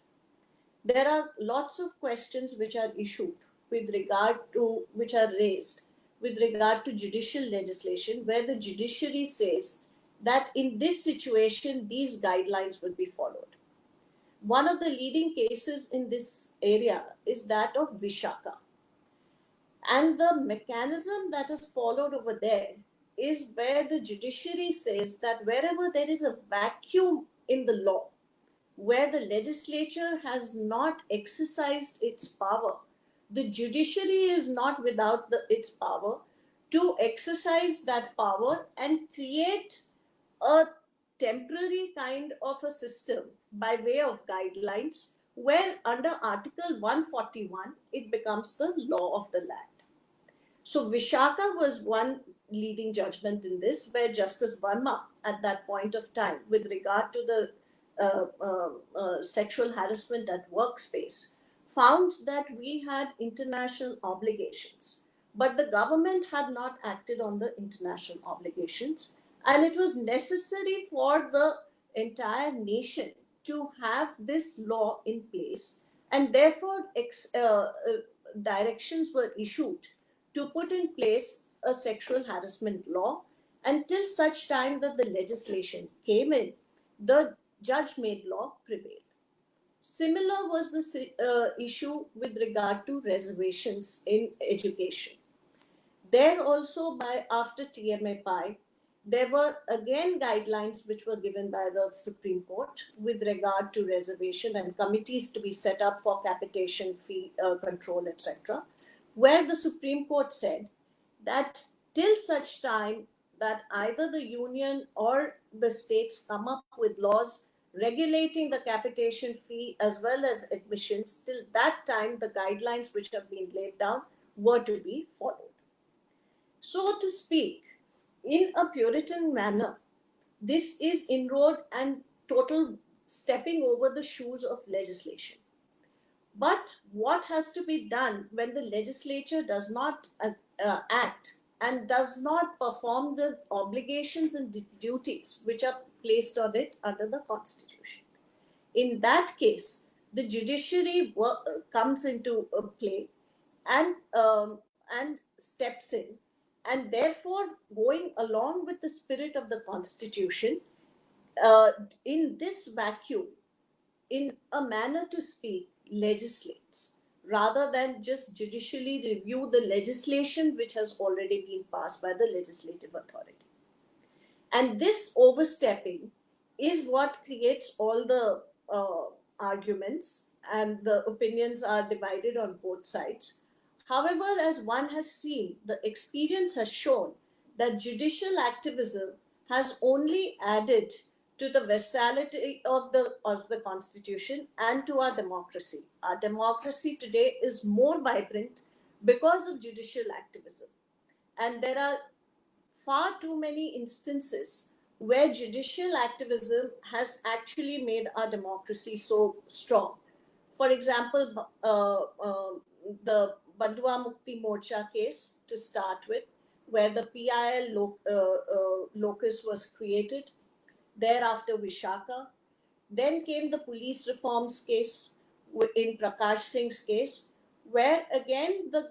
There are lots of questions which are issued which are raised with regard to judicial legislation, where the judiciary says that in this situation, these guidelines will be followed. One of the leading cases in this area is that of Vishaka. And the mechanism that is followed over there is where the judiciary says that wherever there is a vacuum in the law, where the legislature has not exercised its power, the judiciary is not without its power to exercise that power and create a temporary kind of a system by way of guidelines, where under Article 141, it becomes the law of the land. So Vishaka was one leading judgment in this, where Justice Verma at that point of time, with regard to the sexual harassment at workspace, found that we had international obligations, but the government had not acted on the international obligations, and it was necessary for the entire nation to have this law in place, and therefore directions were issued to put in place a sexual harassment law. Until such time that the legislation came in, the judge made law prevail. Similar was the issue with regard to reservations in education. There also, by after TMA there were again guidelines which were given by the Supreme Court with regard to reservation and committees to be set up for capitation fee control, etc., where the Supreme Court said that till such time that either the union or the states come up with laws regulating the capitation fee as well as admissions, till that time the guidelines which have been laid down were to be followed. So to speak, in a Puritan manner, this is inroad and total stepping over the shoes of legislation. But what has to be done when the legislature does not act and does not perform the obligations and duties which are placed on it under the Constitution? In that case, the judiciary comes into play and steps in, and therefore, going along with the spirit of the Constitution, in this vacuum, in a manner to speak, legislates rather than just judicially review the legislation which has already been passed by the legislative authority. And this overstepping is what creates all the arguments, and the opinions are divided on both sides. However, as one has seen, the experience has shown that judicial activism has only added to the versatility of the Constitution and to our democracy. Our democracy today is more vibrant because of judicial activism. And there are far too many instances where judicial activism has actually made our democracy so strong. For example, the Bandua Mukti Morcha case to start with, where the PIL locus was created, thereafter Vishaka. Then came the police reforms case in Prakash Singh's case, where again the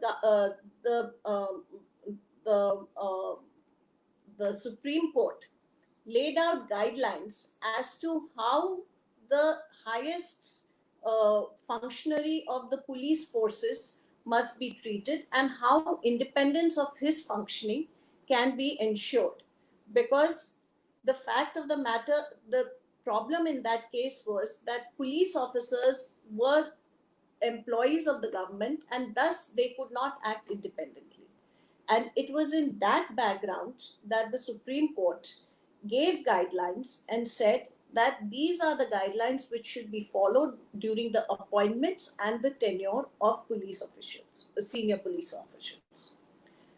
the Supreme Court laid out guidelines as to how the highest functionary of the police forces must be treated and how independence of his functioning can be ensured. Because the fact of the matter, the problem in that case was that police officers were employees of the government and thus they could not act independently. And it was in that background that the Supreme Court gave guidelines and said that these are the guidelines which should be followed during the appointments and the tenure of police officials, senior police officials.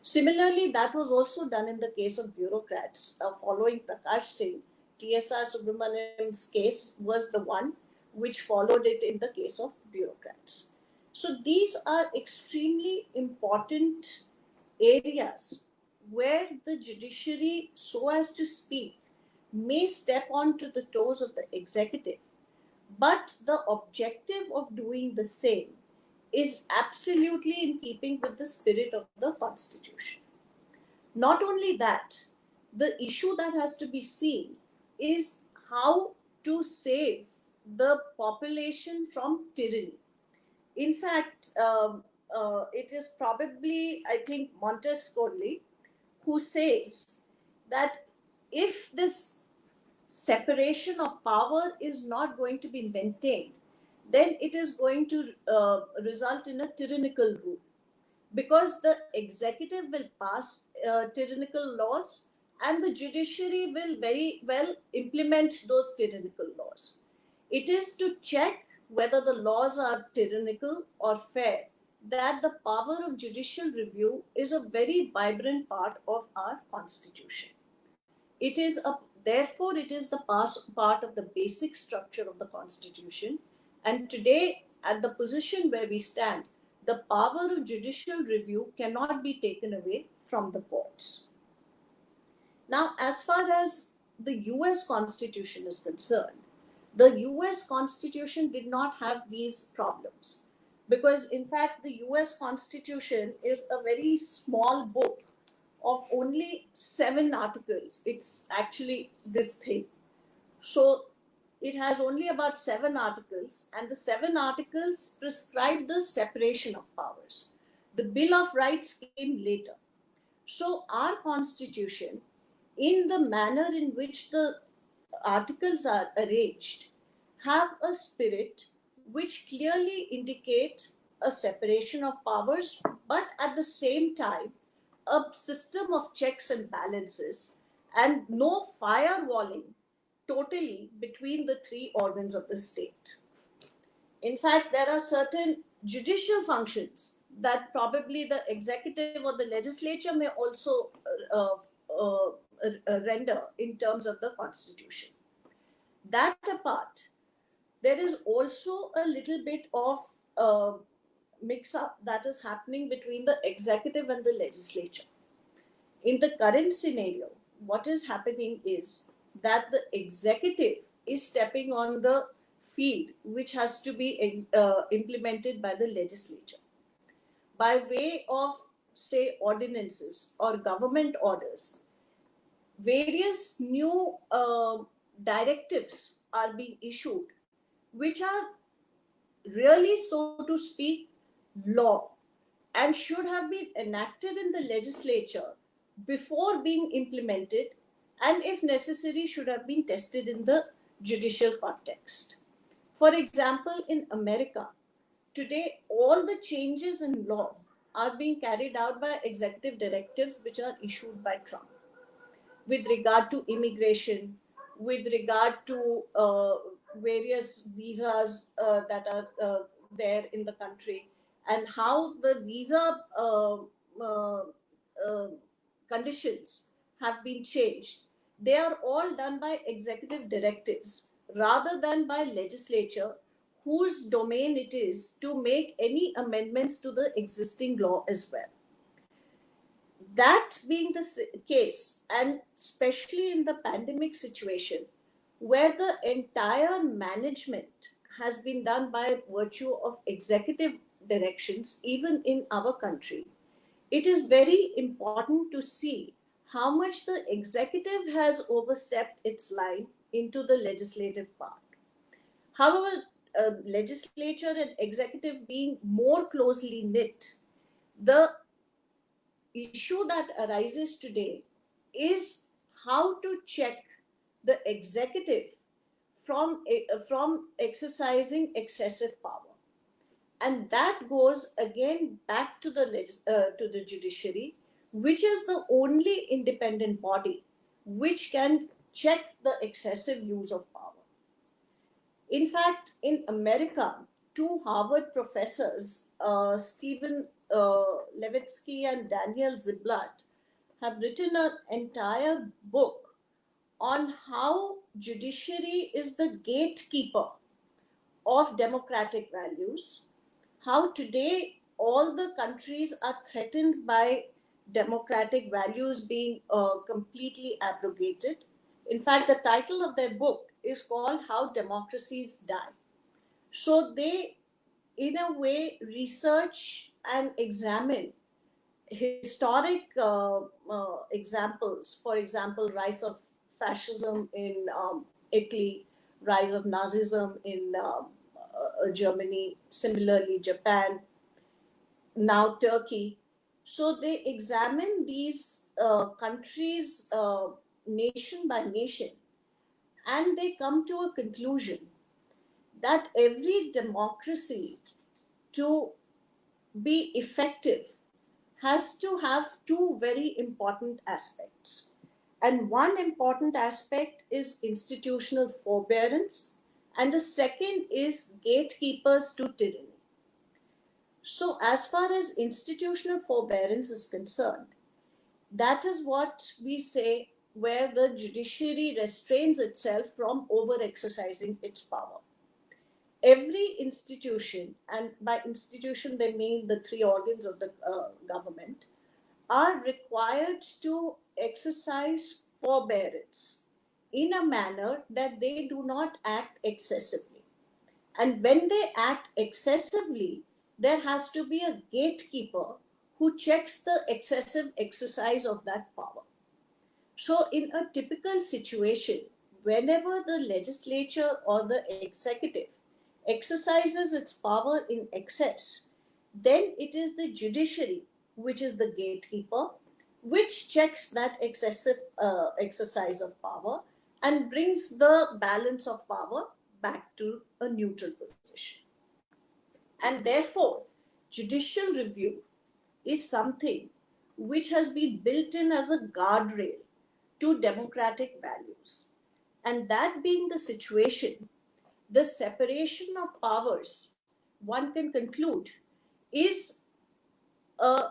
Similarly, that was also done in the case of bureaucrats. Following Prakash Singh, TSR Subramaniam's case was the one which followed it in the case of bureaucrats. So these are extremely important areas where the judiciary, so as to speak, may step onto the toes of the executive, but the objective of doing the same is absolutely in keeping with the spirit of the Constitution. Not only that, the issue that has to be seen is how to save the population from tyranny. In fact, it is probably, I think, Montesquieu who says that if this separation of power is not going to be maintained, then it is going to result in a tyrannical rule, because the executive will pass tyrannical laws and the judiciary will very well implement those tyrannical laws. It is to check whether the laws are tyrannical or fair that the power of judicial review is a very vibrant part of our Constitution. Therefore, it is the part of the basic structure of the Constitution. And today, at the position where we stand, the power of judicial review cannot be taken away from the courts. Now, as far as the US Constitution is concerned, the US Constitution did not have these problems because, in fact, the US Constitution is a very small book of only 7 articles. It's actually this thing. So it has only about 7 articles, and the 7 articles prescribe the separation of powers. The Bill of Rights came later. So our constitution, in the manner in which the articles are arranged, have a spirit which clearly indicate a separation of powers, but at the same time, a system of checks and balances and no firewalling totally between the three organs of the state. In fact, there are certain judicial functions that probably the executive or the legislature may also render in terms of the constitution. That apart, there is also a little bit of mix up that is happening between the executive and the legislature. In the current scenario, what is happening is that the executive is stepping on the field which has to be implemented by the legislature by way of, say, ordinances or government orders. Various new directives are being issued which are really, so to speak, law and should have been enacted in the legislature before being implemented, and if necessary should have been tested in the judicial context. For example, in America, today all the changes in law are being carried out by executive directives which are issued by Trump with regard to immigration, with regard to various visas that are there in the country, and how the visa uh, uh, conditions have been changed. They are all done by executive directives rather than by legislature, whose domain it is to make any amendments to the existing law as well. That being the case, and especially in the pandemic situation, where the entire management has been done by virtue of executive directions, even in our country, it is very important to see how much the executive has overstepped its line into the legislative part. However, legislature and executive being more closely knit, the issue that arises today is how to check the executive from exercising excessive power, and that goes again back to the judiciary, which is the only independent body which can check the excessive use of power. In fact, in America, two Harvard professors, Stephen Levitsky and Daniel Ziblatt, have written an entire book on how judiciary is the gatekeeper of democratic values, how today all the countries are threatened by democratic values being completely abrogated. In fact, the title of their book is called How Democracies Die. So they, in a way, research and examine historic examples. For example, rise of fascism in Italy, rise of Nazism in Germany, similarly Japan, now Turkey. So they examine these countries nation by nation, and they come to a conclusion that every democracy, to be effective, has to have two very important aspects. And one important aspect is institutional forbearance, and the second is gatekeepers to tyranny. So, as far as institutional forbearance is concerned, that is what we say where the judiciary restrains itself from over exercising its power. every institution, and by institution they mean the three organs of the government, are required to exercise forbearance in a manner that they do not act excessively. And when they act excessively, there has to be a gatekeeper who checks the excessive exercise of that power. So, in a typical situation, whenever the legislature or the executive exercises its power in excess, then it is the judiciary which is the gatekeeper, which checks that excessive exercise of power and brings the balance of power back to a neutral position. And therefore, judicial review is something which has been built in as a guardrail to democratic values. And that being the situation, the separation of powers, one can conclude, is a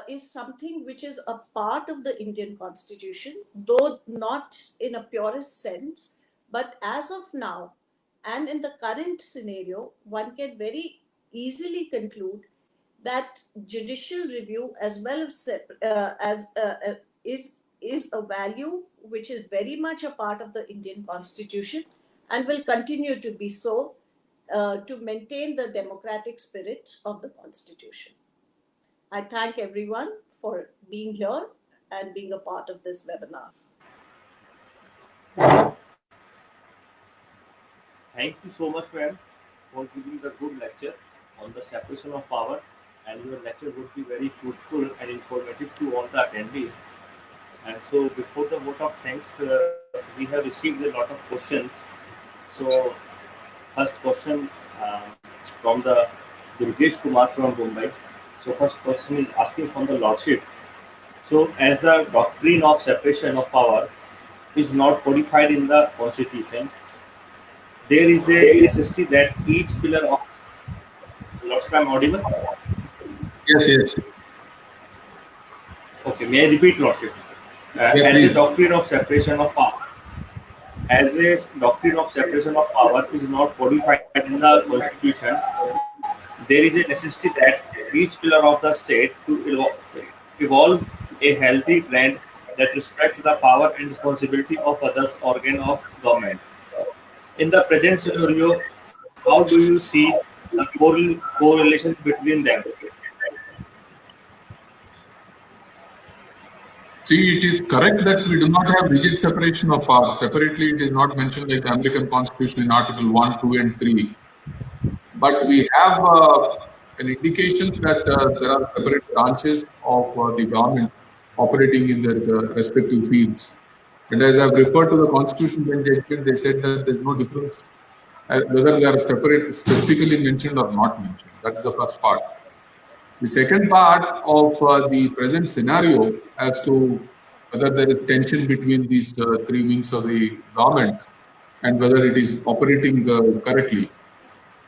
is something which is a part of the Indian Constitution, though not in a purest sense. But as of now, and in the current scenario, one can very easily conclude that judicial review, as well as is a value which is very much a part of the Indian Constitution and will continue to be so to maintain the democratic spirit of the Constitution. I thank everyone for being here and being a part of this webinar. Thank you so much, ma'am, for giving the good lecture on the separation of power, and your lecture would be very fruitful and informative to all the attendees. And so, before the vote of thanks, we have received a lot of questions. So, first questions from the Kumar from Mumbai. So, first question is asking from the Lordship. So, as the doctrine of separation of power is not codified in the Constitution, there is a necessity that each pillar of Lordship, I'm audible? Yes, yes. Okay, may I repeat, Lordship? As a doctrine of separation of power, as a doctrine of separation of power is not codified in the Constitution, there is a necessity that each pillar of the state to evolve a healthy trend that respects the power and responsibility of others organ of government. In the present scenario, how do you see the correlation between them? See, it is correct that we do not have rigid separation of powers. Separately, it is not mentioned like the American Constitution in Article 1, 2, and 3. But we have an indication that there are separate branches of the government operating in their respective fields. And as I've referred to the Constitution bench judgment, they said that there is no difference whether they are separate, specifically mentioned or not mentioned. That's the first part. The second part of the present scenario as to whether there is tension between these three wings of the government and whether it is operating correctly.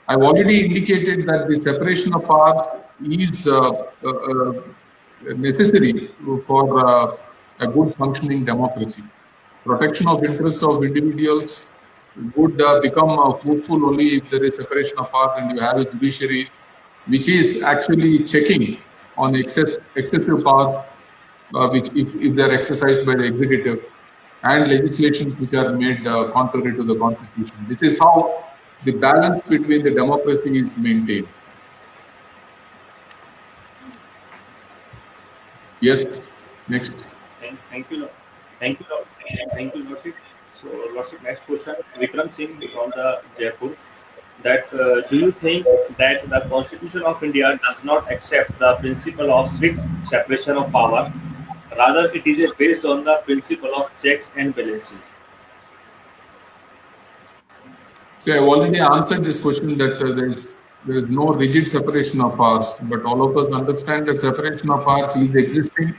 I've already indicated that the separation of powers is necessary for a good functioning democracy. Protection of interests of individuals would become fruitful only if there is separation of powers and you have a judiciary which is actually checking on excessive powers, which if they are exercised by the executive, and legislations which are made contrary to the Constitution. This is how the balance between the democracy is maintained. Yes, next. Thank you, Lord. Thank you, Lord. Thank you, Lordship. So, Lordship, next question, Vikram Singh from the Jaipur. That do you think that the Constitution of India does not accept the principle of strict separation of power? Rather, it is based on the principle of checks and balances. See, I've already answered this question that there is no rigid separation of powers, but all of us understand that separation of powers is existing,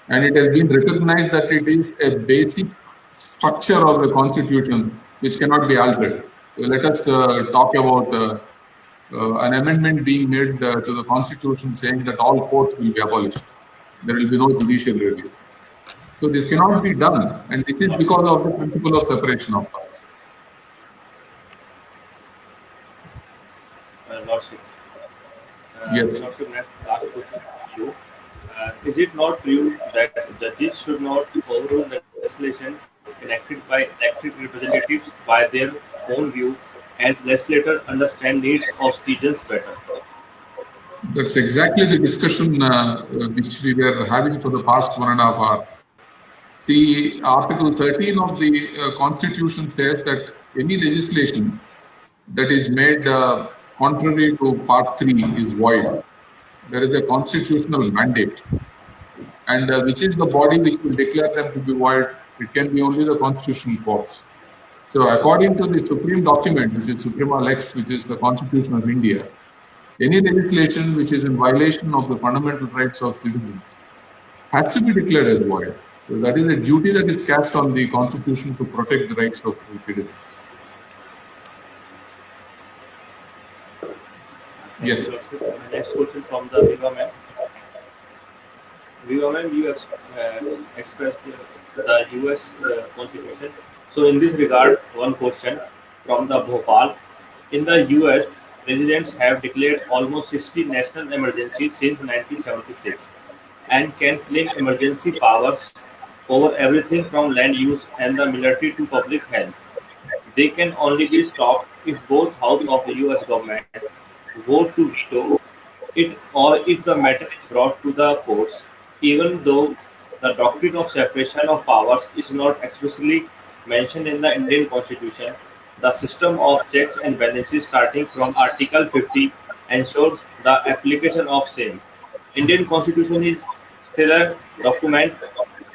and it has been recognized that it is a basic structure of the Constitution which cannot be altered. Let us talk about an amendment being made to the Constitution saying that all courts will be abolished. There will be no judicial review. So this cannot be done, and this is because of the principle of separation of powers. Lordship. Yes. Lordship, next last question to you. Is it not true that judges should not overrule legislation enacted by elected representatives by their own view, as legislators understand needs of citizens better? That's exactly the discussion which we were having for the past 1.5 hours. See, Article 13 of the Constitution says that any legislation that is made contrary to Part 3 is void. There is a constitutional mandate. And which is the body which will declare them to be void? It can be only the constitutional courts. So according to the supreme document, which is Suprema Lex, which is the Constitution of India, any legislation which is in violation of the fundamental rights of citizens has to be declared as void. So that is a duty that is cast on the Constitution to protect the rights of the citizens. Thank Yes. you, Lordship. Next question from the Vibha ma'am. Vibha ma'am, you expressed the US Constitution. So, in this regard, one question from the Bhopal. In the US, residents have declared almost 60 national emergencies since 1976 and can claim emergency powers over everything from land use and the military to public health. They can only be stopped if both houses of the US government vote to veto it or if the matter is brought to the courts, even though the doctrine of separation of powers is not explicitly mentioned in the Indian Constitution. The system of checks and balances starting from Article 50 ensures the application of same. Indian Constitution is still a document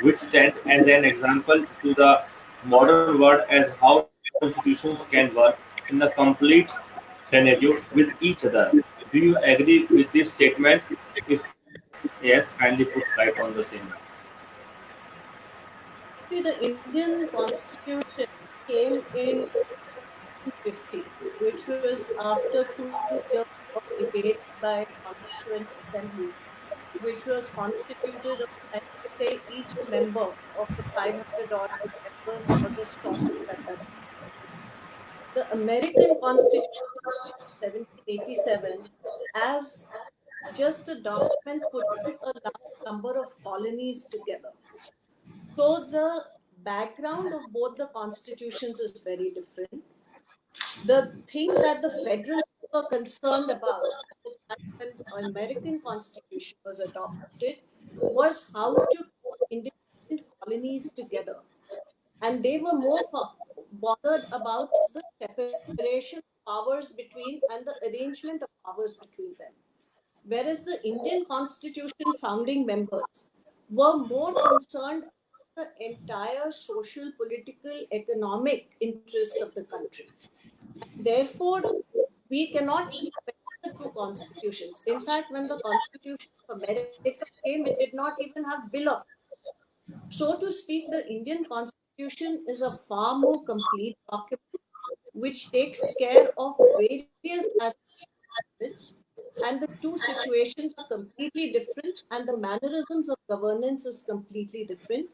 which stands as an example to the modern world as how constitutions can work in a complete scenario with each other. Do you agree with this statement? If yes, kindly put light on the same. See, the Indian Constitution came in 50, which was after 2 years of debate by Constituent Assembly, which was constituted of, I would say, each member of the 500 odd members were the Stormers at that. The American Constitution of 1787, as just a document putting a large number of colonies together. So the background of both the constitutions is very different. The thing that the federalists were concerned about at the time when the American Constitution was adopted was how to put independent colonies together. And they were more bothered about the separation of powers between and the arrangement of powers between them. Whereas the Indian Constitution founding members were more concerned with the entire social, political, economic interest of the country. Therefore, we cannot compare the two constitutions. In fact, when the Constitution of America came, it did not even have Bill of Rights. So to speak, the Indian Constitution is a far more complete document which takes care of various aspects, and the two situations are completely different, and the mannerisms of governance is completely different.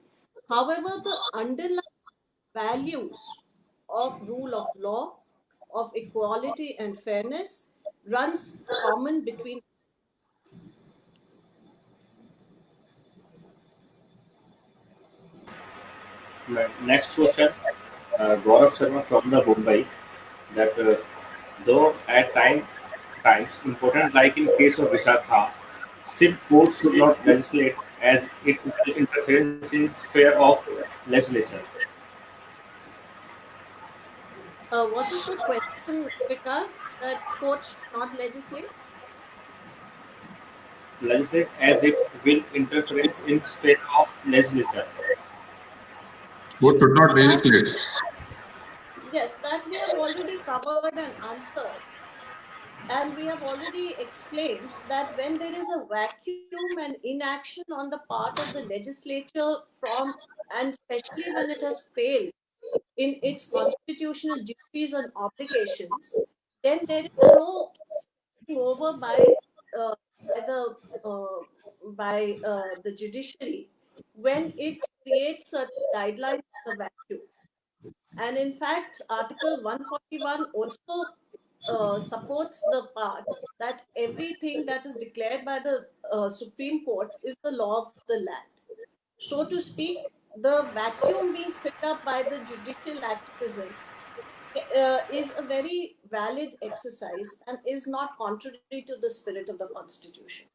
However, the underlying values of rule of law, of equality and fairness runs common between. Next question, Gaurav Sharma from the Mumbai. That though at times important, like in case of Visakha, still courts should not legislate as it will interference in sphere of legislation. What is the question, Vikas, that court should not legislate? Legislate as it will interference in sphere of legislature. Court should not That, legislate. yes, that we have already covered and answered. And we have already explained that when there is a vacuum and inaction on the part of the legislature from, and especially when it has failed in its constitutional duties and obligations, then there is no stepping over uh, by the uh, the judiciary when it creates certain guidelines in the vacuum. And in fact, Article 141 also supports the part that everything that is declared by the Supreme Court is the law of the land. So to speak, the vacuum being filled up by the judicial activism is a very valid exercise and is not contrary to the spirit of the Constitution.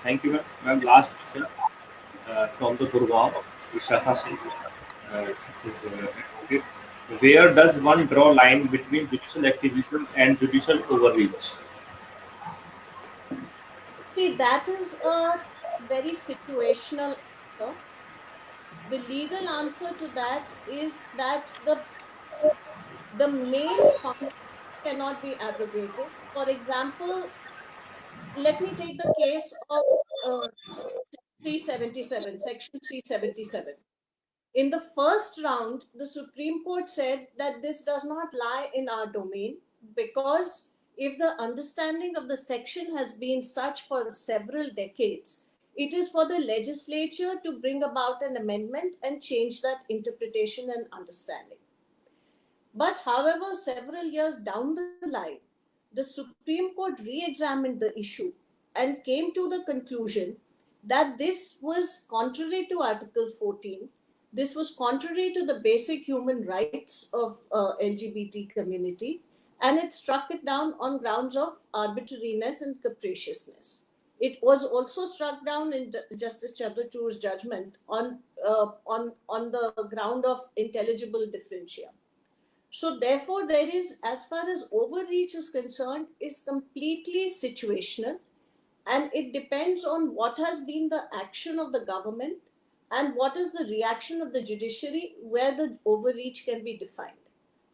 Thank you, ma'am. Last question from the Gurgaon, Vishakha Singh. Okay. Where does one draw line between judicial activism and judicial overreach? See, that is a very situational answer. The legal answer to that is that the main function cannot be abrogated. For example, let me take the case of 377, Section 377. In the first round, the Supreme Court said that this does not lie in our domain because if the understanding of the section has been such for several decades, it is for the legislature to bring about an amendment and change that interpretation and understanding. But however, several years down the line, the Supreme Court re examined the issue and came to the conclusion that this was contrary to Article 14. This was contrary to the basic human rights of LGBT community, and it struck it down on grounds of arbitrariness and capriciousness. It was also struck down in Justice Chandrachud's judgment on the ground of intelligible differentia. So therefore, there is, as far as overreach is concerned, is completely situational, and it depends on what has been the action of the government and what is the reaction of the judiciary where the overreach can be defined.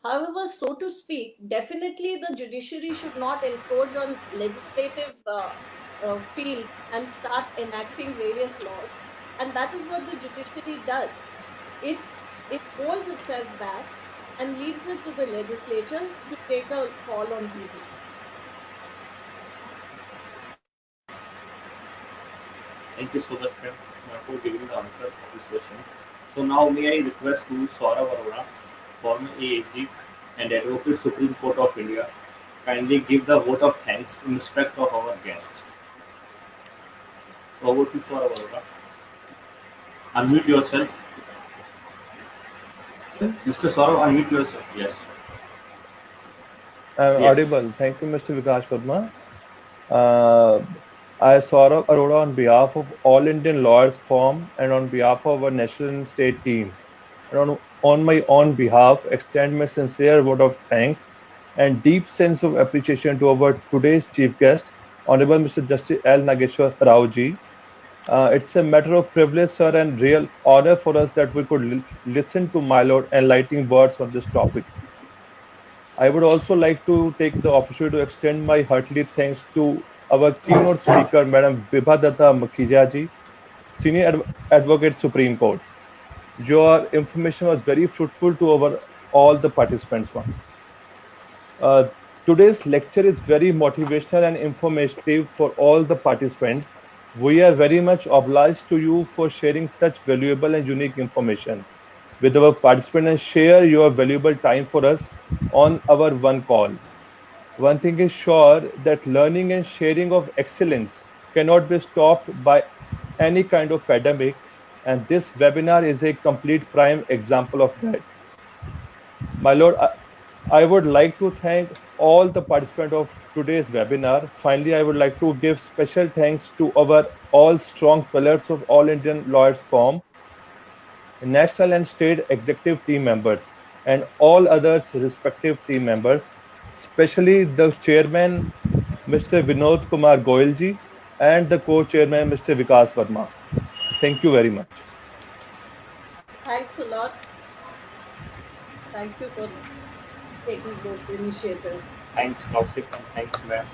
However, so to speak, definitely the judiciary should not encroach on legislative field and start enacting various laws, and that is what the judiciary does. It holds itself back and leads it to the legislature to take a call on these issues. Thank you so much, ma'am, for giving the answer to these questions. So now may I request to Saurabh Arora, former AAG and Advocate Supreme Court of India, kindly give the vote of thanks in respect of our guest. Over to Saurabh Arora. Unmute yourself. Mr. Saurabh, unmute yourself. Yes. I'm Yes. audible. Thank you, Mr. Vikas Verma. I, Saurabh Arora, on behalf of All Indian Lawyers Forum and on behalf of our national and state team, and on my own behalf, extend my sincere vote of thanks and deep sense of appreciation to our today's chief guest, Honorable Mr. Justice L. Nageshwara Rao ji. It's a matter of privilege, sir, and real honor for us that we could listen to my lord enlightening words on this topic. I would also like to take the opportunity to extend my heartily thanks to our keynote speaker, Madam Vibha Datta Makhija ji, Senior Advocate Supreme Court. Your information was very fruitful to all the participants. Today's lecture is very motivational and informative for all the participants. We are very much obliged to you for sharing such valuable and unique information with our participants and share your valuable time for us on our one call. One thing is sure that learning and sharing of excellence cannot be stopped by any kind of pandemic, and this webinar is a complete prime example of that. My lord, I would like to thank all the participants of today's webinar. Finally, I would like to give special thanks to our all strong pillars of All Indian Lawyers Forum, national and state executive team members, and all others respective team members, especially the chairman, Mr. Vinod Kumar Goyal-ji, and the co-chairman, Mr. Vikas Verma. Thank you very much. Thanks a lot. Thank you for taking this initiative. Thanks, Lordship, and thanks, ma'am.